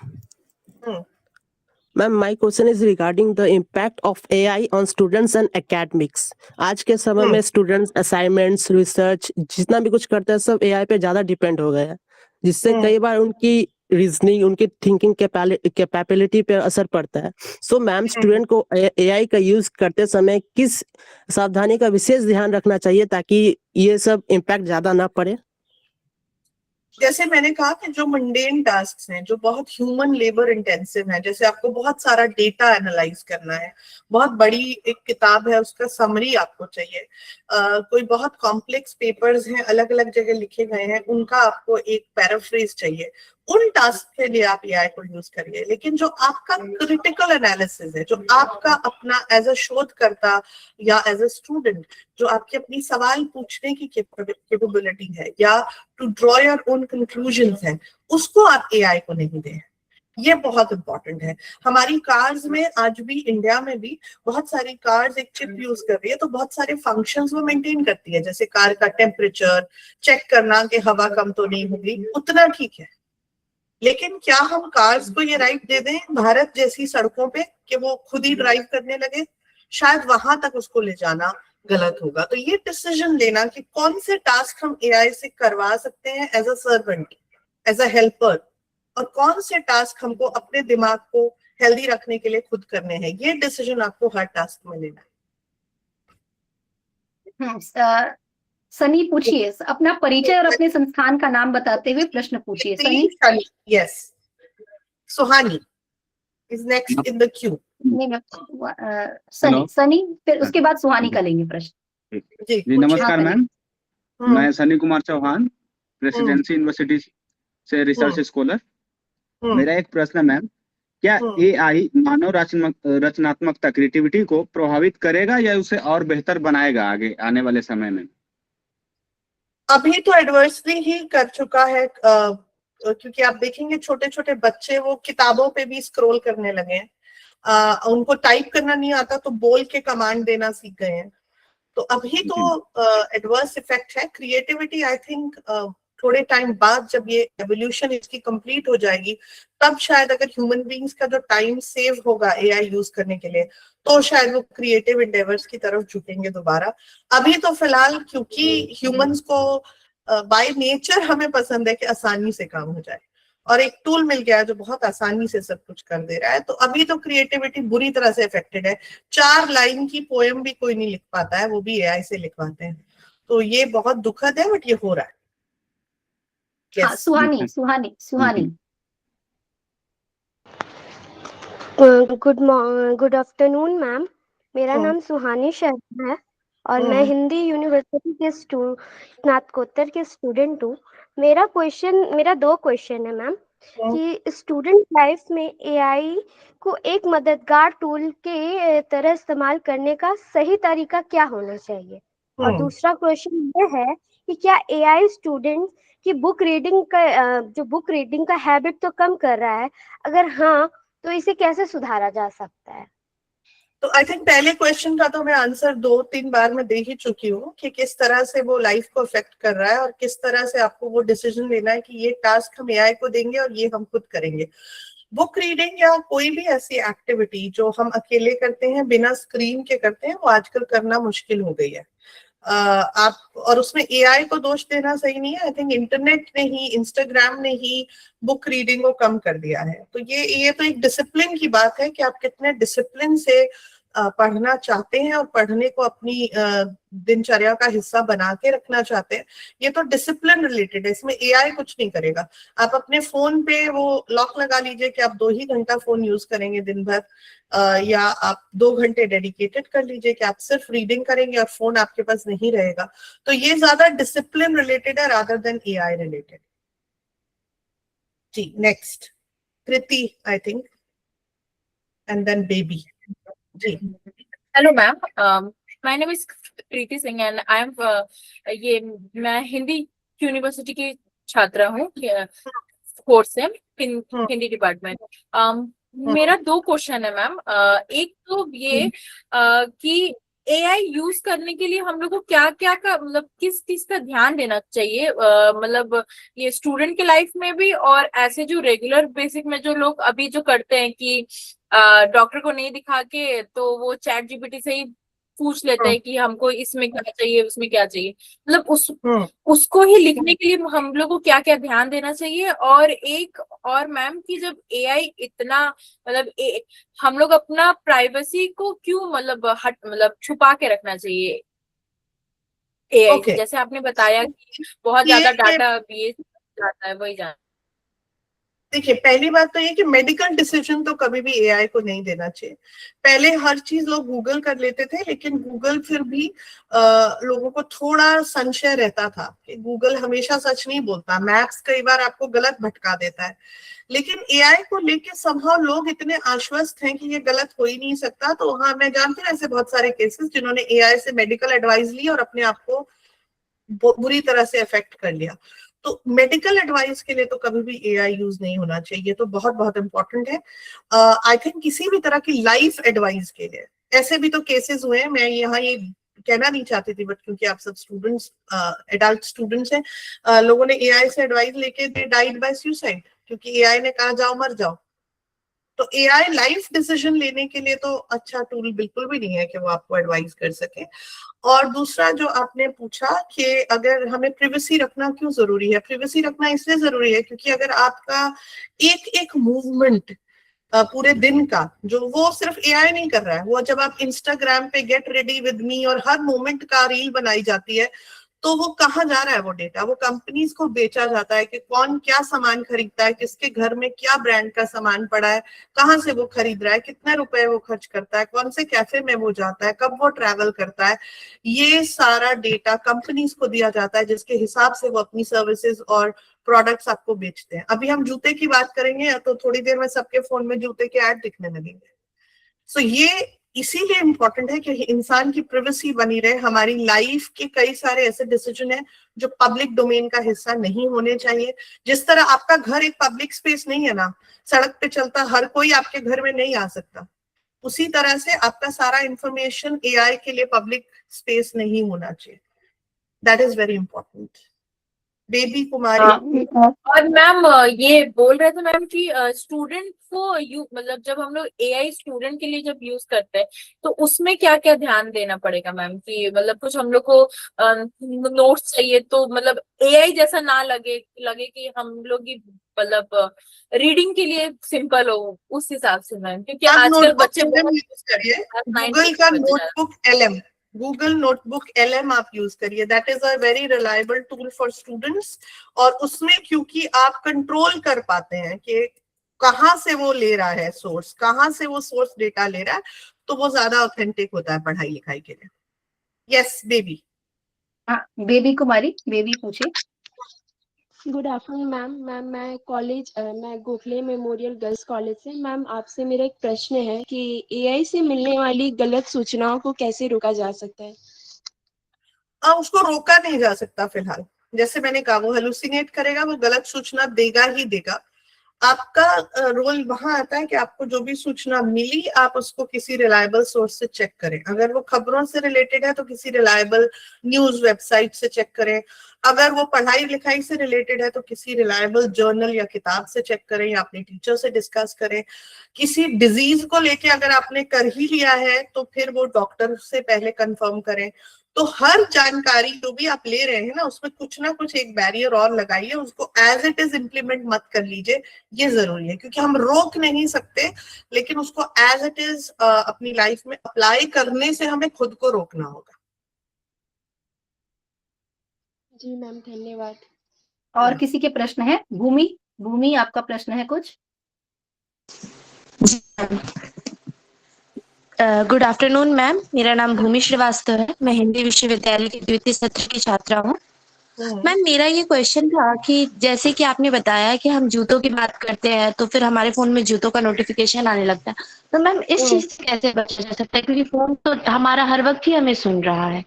Hmm. Ma'am, my question is regarding the impact of AI on students and academics. आज के समय में स्टूडेंट्स असाइनमेंट्स, रिसर्च, जितना भी कुछ करते हैं सब एआई पे ज्यादा डिपेंड हो गए हैं, जिससे कई बार उनकी रीजनिंग, उनकी थिंकिंग कैपेबिलिटी पे असर पड़ता है। सो मैम, स्टूडेंट को एआई का यूज करते समय किस सावधानी का विशेष ध्यान रखना चाहिए ताकि ये सब इम्पैक्ट ज्यादा ना पड़े? जैसे मैंने कहा कि जो मंडेन टास्क हैं, जो बहुत ह्यूमन लेबर इंटेंसिव हैं, जैसे आपको बहुत सारा डेटा एनालाइज करना है, बहुत बड़ी एक किताब है उसका समरी आपको चाहिए, कोई बहुत कॉम्प्लेक्स पेपर्स हैं अलग अलग जगह लिखे गए हैं, उनका आपको एक पैराफ्रेज चाहिए, उन टास्क के लिए आप एआई को यूज करिए। लेकिन जो आपका क्रिटिकल एनालिसिस है, जो आपका अपना एज अ शोधकर्ता या एज अ स्टूडेंट जो आपकी अपनी सवाल पूछने की कैपेबिलिटी है या to draw your own conclusions है, उसको आप एआई को नहीं दें। ये बहुत इंपॉर्टेंट है। हमारी कार्स में आज भी, इंडिया में भी बहुत सारी कार्स एक चिप यूज कर रही है, तो बहुत सारे फंक्शंस वो मेंटेन करती है, जैसे कार का टेम्परेचर चेक करना कि हवा कम तो नहीं होगी, उतना ठीक है। लेकिन क्या हम कार्स को ये राइट दे दें भारत जैसी सड़कों पे कि वो खुद ही ड्राइव करने लगे? शायद वहां तक उसको ले जाना गलत होगा। तो ये डिसीजन लेना कि कौन से टास्क हम एआई से करवा सकते हैं as a servant, as a helper, और कौन से टास्क हमको अपने दिमाग को हेल्दी रखने के लिए खुद करने हैं, ये डिसीजन आपको हर टास्क में लेना है। सनी, पूछिए। अपना परिचय और अपने संस्थान का नाम बताते हुए प्रश्न पूछिए। Sunny. Yes, Suhani is next in the Q. Sunny, फिर उसके बाद सुहानी का लेंगे प्रश्न। जी नमस्कार मैम, मैं सनी कुमार चौहान, प्रेसिडेंसी यूनिवर्सिटी से रिसर्च स्कॉलर। मेरा एक प्रश्न है मैम, क्या एआई मानव रचनात्मकता, क्रिएटिविटी को प्रभावित करेगा या उसे और बेहतर बनाएगा आगे आने वाले समय में? अभी तो एडवर्सली ही कर चुका है, क्योंकि आप देखेंगे छोटे छोटे बच्चे वो किताबों पे भी स्क्रॉल करने लगे हैं। उनको टाइप करना नहीं आता तो बोल के कमांड देना सीख गए हैं। तो अभी तो एडवर्स इफेक्ट है। क्रिएटिविटी आई थिंक थोड़े टाइम बाद जब ये एवोल्यूशन इसकी कंप्लीट हो जाएगी, तब शायद अगर ह्यूमन बींग्स का जो टाइम सेव होगा एआई यूज करने के लिए, तो शायद वो क्रिएटिव इंडेवर्स की तरफ झुकेंगे दोबारा। अभी तो फिलहाल क्योंकि ह्यूमंस को बाय नेचर हमें पसंद है कि आसानी से काम हो जाए, और एक टूल मिल गया है जो बहुत आसानी से सब कुछ कर दे रहा है। तो अभी तो क्रिएटिविटी बुरी तरह से अफेक्टेड है। 4 लाइन की पोएम भी कोई नहीं लिख पाता है, वो भी एआई से लिखवाते हैं। तो ये बहुत दुखद है, बट ये हो रहा है। हाँ, Yes. Suhani. Good afternoon ma'am. मेरा नाम सुहानी शर्मा है और मैं हिंदी यूनिवर्सिटी के स्नातकोत्तर के स्टूडेंट हूँ। मेरा 2 क्वेश्चन है मैम कि स्टूडेंट लाइफ में एआई को एक मददगार टूल के तरह इस्तेमाल करने का सही तरीका क्या होना चाहिए, और दूसरा क्वेश्चन ये है कि क्या एआई स्टूडेंट की बुक रीडिंग का हैबिट तो कम कर रहा है, अगर हाँ तो इसे कैसे सुधारा जा सकता है? तो आई थिंक पहले क्वेश्चन का तो मैं आंसर 2-3 बार में दे ही चुकी हूँ कि किस तरह से वो लाइफ को अफेक्ट कर रहा है और किस तरह से आपको वो डिसीजन लेना है कि ये टास्क हम एआई को देंगे और ये हम खुद करेंगे। बुक रीडिंग या कोई भी ऐसी एक्टिविटी जो हम अकेले करते हैं, बिना स्क्रीन के करते हैं, वो आजकल करना मुश्किल हो गई है। आप और उसमें एआई को दोष देना सही नहीं है। आई थिंक इंटरनेट ने ही, इंस्टाग्राम ने ही बुक रीडिंग को कम कर दिया है। तो ये तो एक डिसिप्लिन की बात है कि आप कितने डिसिप्लिन से पढ़ना चाहते हैं और पढ़ने को अपनी दिनचर्या का हिस्सा बना के रखना चाहते हैं। ये तो डिसिप्लिन रिलेटेड है, इसमें एआई कुछ नहीं करेगा। आप अपने फोन पे वो लॉक लगा लीजिए कि आप 2 ही घंटा फोन यूज करेंगे दिन भर, या आप 2 घंटे डेडिकेटेड कर लीजिए कि आप सिर्फ रीडिंग करेंगे और फोन आपके पास नहीं रहेगा। तो ये ज्यादा डिसिप्लिन रिलेटेड है रादर देन एआई रिलेटेड। जी, next Kriti I think, and then baby. जी, hello ma'am, my name is Preeti Singh and I am ये मैं हिंदी यूनिवर्सिटी की छात्रा हूँ, 4th सेम हिंदी डिपार्टमेंट। मेरा 2 क्वेश्चन है मैम। एक तो ये कि एआई यूज करने के लिए हम लोग को क्या क्या का मतलब किस चीज का ध्यान देना चाहिए, मतलब ये स्टूडेंट के लाइफ में भी और ऐसे जो रेगुलर बेसिक में जो लोग अभी जो करते हैं कि डॉक्टर को नहीं दिखा के तो वो चैट जीपीटी से ही पूछ लेते हैं कि हमको इसमें क्या चाहिए उसमें क्या चाहिए, मतलब उसको ही लिखने के लिए हम लोग को क्या क्या ध्यान देना चाहिए। और एक और मैम कि जब एआई इतना मतलब हम लोग अपना प्राइवेसी को क्यों मतलब छुपा के रखना चाहिए एआई से, जैसे आपने बताया कि बहुत ज्यादा डाटा ये जाता है, वही जाना। देखिए, पहली बात तो ये कि मेडिकल डिसीजन तो कभी भी एआई को नहीं देना चाहिए। पहले हर चीज लोग गूगल कर लेते थे, लेकिन गूगल फिर भी लोगों को थोड़ा संशय रहता था कि गूगल हमेशा सच नहीं बोलता, मैप्स कई बार आपको गलत भटका देता है। लेकिन एआई को लेके समहाउ लोग इतने आश्वस्त हैं कि ये गलत हो ही नहीं सकता। तो हाँ, मैं जानती हूँ ऐसे बहुत सारे केसेस जिन्होंने एआई से मेडिकल एडवाइस ली और अपने आप को बुरी तरह से अफेक्ट कर लिया। तो मेडिकल एडवाइस के लिए तो कभी भी एआई यूज नहीं होना चाहिए, तो बहुत बहुत इंपॉर्टेंट है। आई थिंक किसी भी तरह की लाइफ एडवाइस के लिए ऐसे भी तो केसेस हुए हैं, मैं यहाँ ये कहना नहीं चाहती थी, बट क्योंकि आप सब स्टूडेंट्स, एडल्ट स्टूडेंट्स हैं, लोगों ने एआई से एडवाइस लेके दे डाइड बाय सुसाइड, क्योंकि एआई ने कहा जाओ मर जाओ। तो एआई लाइफ डिसीजन लेने के लिए तो अच्छा टूल बिल्कुल भी नहीं है कि वो आपको एडवाइस कर सके। और दूसरा जो आपने पूछा कि अगर हमें प्रिवेसी रखना क्यों जरूरी है, प्रिवेसी रखना इसलिए जरूरी है क्योंकि अगर आपका एक एक मूवमेंट पूरे दिन का, जो वो सिर्फ एआई नहीं कर रहा है, वो जब आप इंस्टाग्राम पे गेट रेडी विद मी और हर मोमेंट का रील बनाई जाती है, तो वो कहाँ जा रहा है वो डेटा? वो कंपनीज को बेचा जाता है कि कौन क्या सामान खरीदता है, किसके घर में क्या ब्रांड का सामान पड़ा है, कहाँ से वो खरीद रहा है, कितने रुपए वो खर्च करता है, कौन से कैफे में वो जाता है, कब वो ट्रैवल करता है। ये सारा डेटा कंपनीज को दिया जाता है, जिसके हिसाब से वो अपनी सर्विसेज और प्रोडक्ट्स आपको बेचते हैं। अभी हम जूते की बात करेंगे तो थोड़ी देर में सबके फोन में जूते के ऐड दिखने लगेंगे। सो ये इसीलिए इम्पोर्टेंट है कि इंसान की प्राइवेसी बनी रहे। हमारी लाइफ के कई सारे ऐसे डिसीजन हैं जो पब्लिक डोमेन का हिस्सा नहीं होने चाहिए। जिस तरह आपका घर एक पब्लिक स्पेस नहीं है ना, सड़क पे चलता हर कोई आपके घर में नहीं आ सकता, उसी तरह से आपका सारा इंफॉर्मेशन एआई के लिए पब्लिक स्पेस नहीं होना चाहिए। That is very important. Baby Kumari. और मैम ये बोल रहे थे मैम कि स्टूडेंट को मतलब जब हम लोग एआई स्टूडेंट के लिए जब यूज करते हैं तो उसमें क्या क्या ध्यान देना पड़ेगा मैम, कि मतलब कुछ हम लोग को नोट्स चाहिए तो मतलब एआई जैसा ना लगे कि हम लोग ही मतलब रीडिंग के लिए सिंपल हो उस हिसाब से मैम, क्योंकि आप आजकल नोटबुक बच्चे LM बहुत यूज करिए, mind गूगल fix का बनते जा रहे हैं। Notebook LM, Google notebook LM आप यूज करिए, that is a very reliable tool for students. और उसमें क्योंकि आप कंट्रोल कर पाते हैं कि कहाँ से वो ले रहा है सोर्स, कहाँ से वो सोर्स डेटा ले रहा है, तो वो ज्यादा ऑथेंटिक होता है पढ़ाई लिखाई के लिए। Yes baby. हाँ, बेबी कुमारी, बेबी पूछिए। Good afternoon ma'am. मैं गोखले मेमोरियल गर्ल्स कॉलेज से। मैम आपसे मेरा एक प्रश्न है कि एआई से मिलने वाली गलत सूचनाओं को कैसे रोका जा सकता है? उसको रोका नहीं जा सकता फिलहाल। जैसे मैंने कहा, वो हेलुसिनेट करेगा, वो गलत सूचना देगा ही देगा। आपका रोल वहां आता है कि आपको जो भी सूचना मिली आप उसको किसी रिलायबल सोर्स से चेक करें। अगर वो खबरों से रिलेटेड है तो किसी रिलायबल न्यूज वेबसाइट से चेक करें। अगर वो पढ़ाई लिखाई से रिलेटेड है तो किसी रिलायबल जर्नल या किताब से चेक करें या अपने टीचर से डिस्कस करें। किसी डिजीज को लेके अगर आपने कर ही लिया है तो फिर वो डॉक्टर से पहले कंफर्म करें। तो हर जानकारी जो भी आप ले रहे हैं ना, उसमें कुछ ना कुछ एक बैरियर और लगाइए, उसको एज इट इज इम्प्लीमेंट मत कर लीजिए। ये जरूरी है, क्योंकि हम रोक नहीं सकते, लेकिन उसको एज इट इज अपनी लाइफ में अप्लाई करने से हमें खुद को रोकना होगा। जी मैम, धन्यवाद। और किसी के प्रश्न है? भूमि, भूमि आपका प्रश्न है कुछ? गुड आफ्टरनून मैम, मेरा नाम भूमि श्रीवास्तव है। मैं हिंदी विश्वविद्यालय के द्वितीय सत्र की छात्रा हूँ। मैम मेरा ये क्वेश्चन था कि जैसे कि आपने बताया कि हम जूतों की बात करते हैं तो फिर हमारे फोन में जूतों का नोटिफिकेशन आने लगता है, तो मैम इस चीज से कैसे बचा जा सकता है? क्योंकि फोन तो हमारा हर वक्त ही हमें सुन रहा है।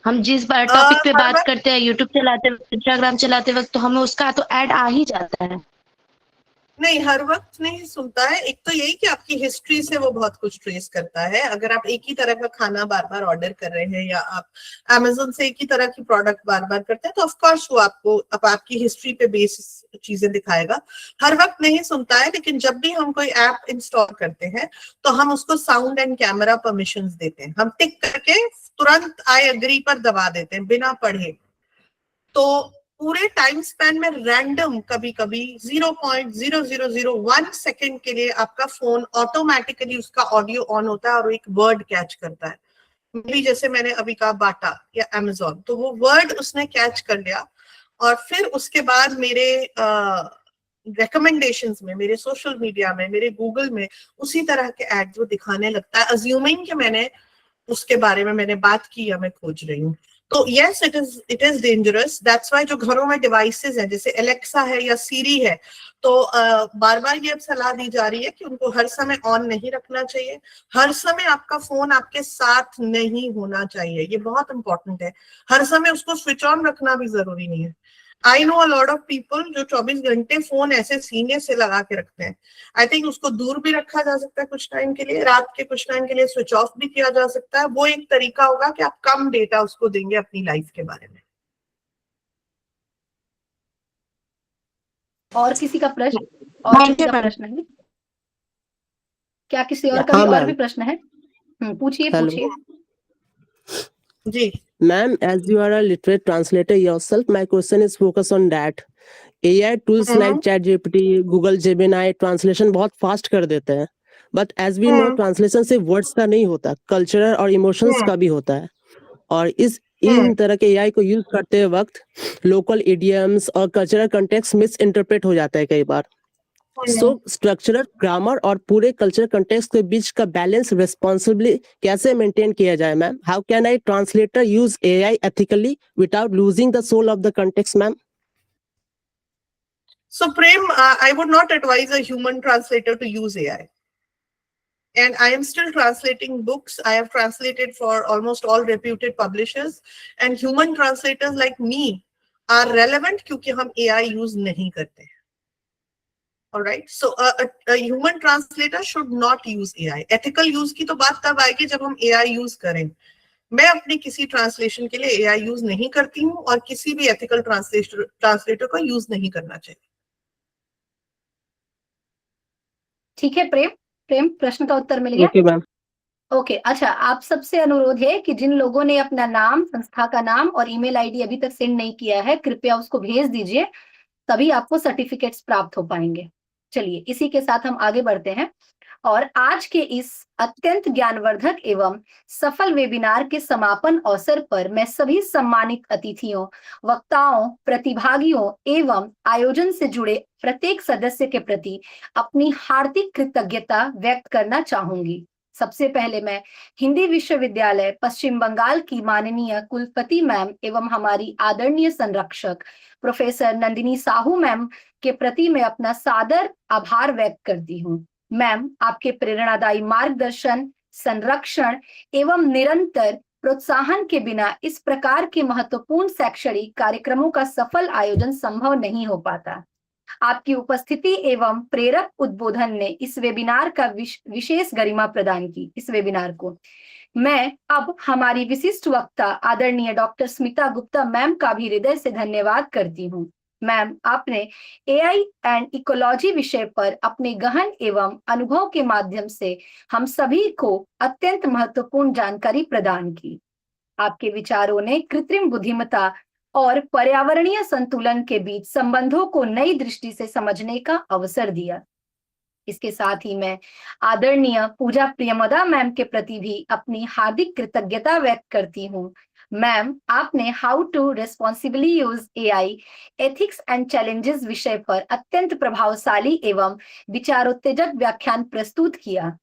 हम जिस टॉपिक पे हर बात वक्त करते हैं, यूट्यूब चलाते वक्त, इंस्टाग्राम चलाते वक्त, तो हमें उसका तो ऐड आ ही जाता है। नहीं, हर वक्त नहीं सुनता है। एक तो यही कि आपकी हिस्ट्री से वो बहुत कुछ ट्रेस करता है। अगर आप एक ही तरह का खाना बार बार ऑर्डर कर रहे हैं या आप Amazon से एक ही तरह की प्रोडक्ट बार बार करते हैं, तो ऑफकोर्स वो आपको अब आपकी हिस्ट्री पे बेस चीजें दिखाएगा। हर वक्त नहीं सुनता है, लेकिन जब भी हम कोई ऐप इंस्टॉल करते हैं तो हम उसको साउंड एंड कैमरा परमिशंस देते हैं। हम टिक करके तुरंत आई एग्री पर दबा देते हैं बिना पढ़े। तो पूरे टाइम स्पैन में रैंडम कभी कभी 0.0001 सेकेंड के लिए आपका फोन ऑटोमेटिकली उसका ऑडियो ऑन होता है और एक वर्ड कैच करता है। मेरी जैसे मैंने अभी कहा बाटा या Amazon, तो वो वर्ड उसने कैच कर लिया और फिर उसके बाद मेरे रिकमेंडेशंस में, मेरे सोशल मीडिया में, मेरे गूगल में उसी तरह के एड्स वो दिखाने लगता है, अज्यूमिंग कि मैंने उसके बारे में मैंने बात की या मैं खोज रही हूँ। तो yes, it is dangerous. That's why जो घरों में डिवाइसेस हैं जैसे एलेक्सा है या सीरी है, तो बार बार ये अब सलाह दी जा रही है कि उनको हर समय ऑन नहीं रखना चाहिए। हर समय आपका फोन आपके साथ नहीं होना चाहिए, ये बहुत इंपॉर्टेंट है। हर समय उसको स्विच ऑन रखना भी जरूरी नहीं है। I know a lot of people जो 24 घंटे फोन ऐसे सीने से लगा के रखते हैं। आई थिंक उसको दूर भी रखा जा सकता है कुछ टाइम के लिए, रात के कुछ टाइम के लिए स्विच ऑफ भी किया जा सकता है। वो एक तरीका होगा कि आप कम डेटा उसको देंगे अपनी लाइफ के बारे में। और किसी का प्रश्न? और किसी का प्रश्न है? क्या किसी और का भी और भी प्रश्न है? पूछिए पूछिए जी। Ma'am, as you are a literate translator yourself, my question is focused on that. AI tools like ChatGPT, Google Gemini translation बहुत फास्ट कर देते हैं, but as we know translation सिर्फ वर्ड्स का नहीं होता, कल्चरल और इमोशंस का भी होता है। और इन तरह के AI को यूज करते वक्त लोकल इडियम्स और कल्चरल कंटेक्स्ट मिस इंटरप्रेट हो जाता है कई बार। सो स्ट्रक्चरल ग्रामर और पूरे कल्चरल कंटेक्स्ट के बीच का बैलेंस रिस्पॉन्सिबली कैसे मेंटेन किया जाए ma'am? How can I translator use AI ethically without losing the soul of the context ma'am? So Prem, I would not advise a human translator to use AI. And I am still translating books. I have translated for almost all reputed publishers, and human translators like me are relevant क्योंकि हम AI use नहीं करते हैं। All right. So a human translator should not use AI. Ethical use की तो बात तब आएगी जब हम AI use करें। मैं अपनी किसी ट्रांसलेशन के लिए AI यूज नहीं करती हूँ और किसी भी एथिकल ट्रांसलेटर को यूज नहीं करना चाहिए। ठीक है प्रेम, प्रश्न का उत्तर मिल गया? Okay ma'am. ओके, अच्छा, आप सबसे अनुरोध है कि जिन लोगों ने अपना नाम, संस्था का नाम और ईमेल आईडी अभी तक सेंड नहीं किया है, कृपया उसको भेज दीजिए। तभी आपको सर्टिफिकेट्स प्राप्त हो पाएंगे। चलिए इसी के साथ हम आगे बढ़ते हैं और आज के इस अत्यंत ज्ञानवर्धक एवं सफल वेबिनार के समापन अवसर पर मैं सभी सम्मानित अतिथियों, वक्ताओं, प्रतिभागियों एवं आयोजन से जुड़े प्रत्येक सदस्य के प्रति अपनी हार्दिक कृतज्ञता व्यक्त करना चाहूंगी। सबसे पहले मैं हिंदी विश्वविद्यालय पश्चिम बंगाल की माननीय कुलपति मैम एवं हमारी आदरणीय संरक्षक प्रोफेसर नंदिनी साहू मैम के प्रति मैं अपना सादर आभार व्यक्त करती हूँ। मैम, आपके प्रेरणादायी मार्गदर्शन, संरक्षण एवं निरंतर प्रोत्साहन के बिना इस प्रकार के महत्वपूर्ण शैक्षणिक कार्यक्रमों का सफल आयोजन संभव नहीं हो पाता। आपकी उपस्थिति एवं प्रेरक उद्बोधन ने इस वेबिनार का विशेष गरिमा प्रदान की। इस वेबिनार को मैं अब हमारी विशिष्ट वक्ता आदरणीय डॉक्टर स्मिता गुप्ता मैम का भी हृदय से धन्यवाद करती हूँ। मैम, आपने एआई एंड इकोलॉजी विषय पर अपने गहन एवं अनुभव के माध्यम से हम सभी को अत्यंत महत्वपूर्ण जानकारी प्रदान की। आपके विचारों ने कृत्रिम बुद्धिमत्ता और पर्यावरणीय संतुलन के बीच संबंधों को नई दृष्टि से समझने का अवसर दिया। इसके साथ ही मैं आदरणीय पूजा प्रियमदा मैम के प्रति भी अपनी हार्दिक कृतज्ञता व्यक्त करती हूँ। मैम, आपने how to responsibly use AI ethics and challenges विषय पर अत्यंत प्रभावशाली एवं विचारोत्तेजक व्याख्यान प्रस्तुत किया।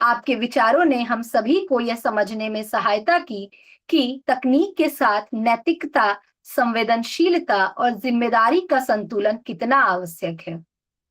आपके विचारों ने हम सभी को यह समझने में सहायता की कि तकनीक के साथ नैतिकता, संवेदनशीलता और जिम्मेदारी का संतुलन कितना आवश्यक है।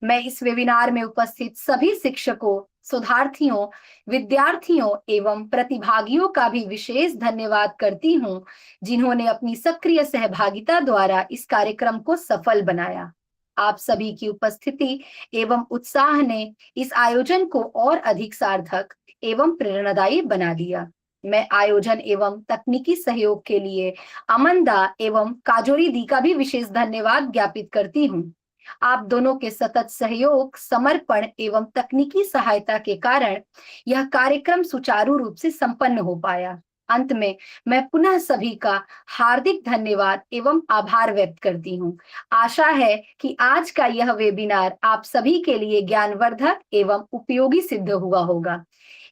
मैं इस वेबिनार में उपस्थित सभी शिक्षकों, शोधार्थियों, विद्यार्थियों एवं प्रतिभागियों का भी विशेष धन्यवाद करती हूँ, जिन्होंने अपनी सक्रिय सहभागिता द्वारा इस कार्यक्रम को सफल बनाया। आप सभी की उपस्थिति एवं उत्साह ने इस आयोजन को और अधिक सार्थक एवं प्रेरणादायी बना दिया। मैं आयोजन एवं तकनीकी सहयोग के लिए अमनदा एवं काजोरी दी का भी विशेष धन्यवाद ज्ञापित करती हूँ। आप दोनों के सतत सहयोग, समर्पण एवं तकनीकी सहायता के कारण यह कार्यक्रम सुचारू रूप से संपन्न हो पाया। अंत में मैं पुनः सभी का हार्दिक धन्यवाद एवं आभार व्यक्त करती हूँ। आशा है कि आज का यह वेबिनार आप सभी के लिए ज्ञानवर्धक एवं उपयोगी सिद्ध हुआ होगा।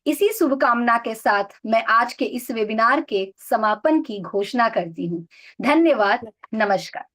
इसी शुभकामना के साथ मैं आज के इस वेबिनार के समापन की घोषणा करती हूँ। धन्यवाद। नमस्कार।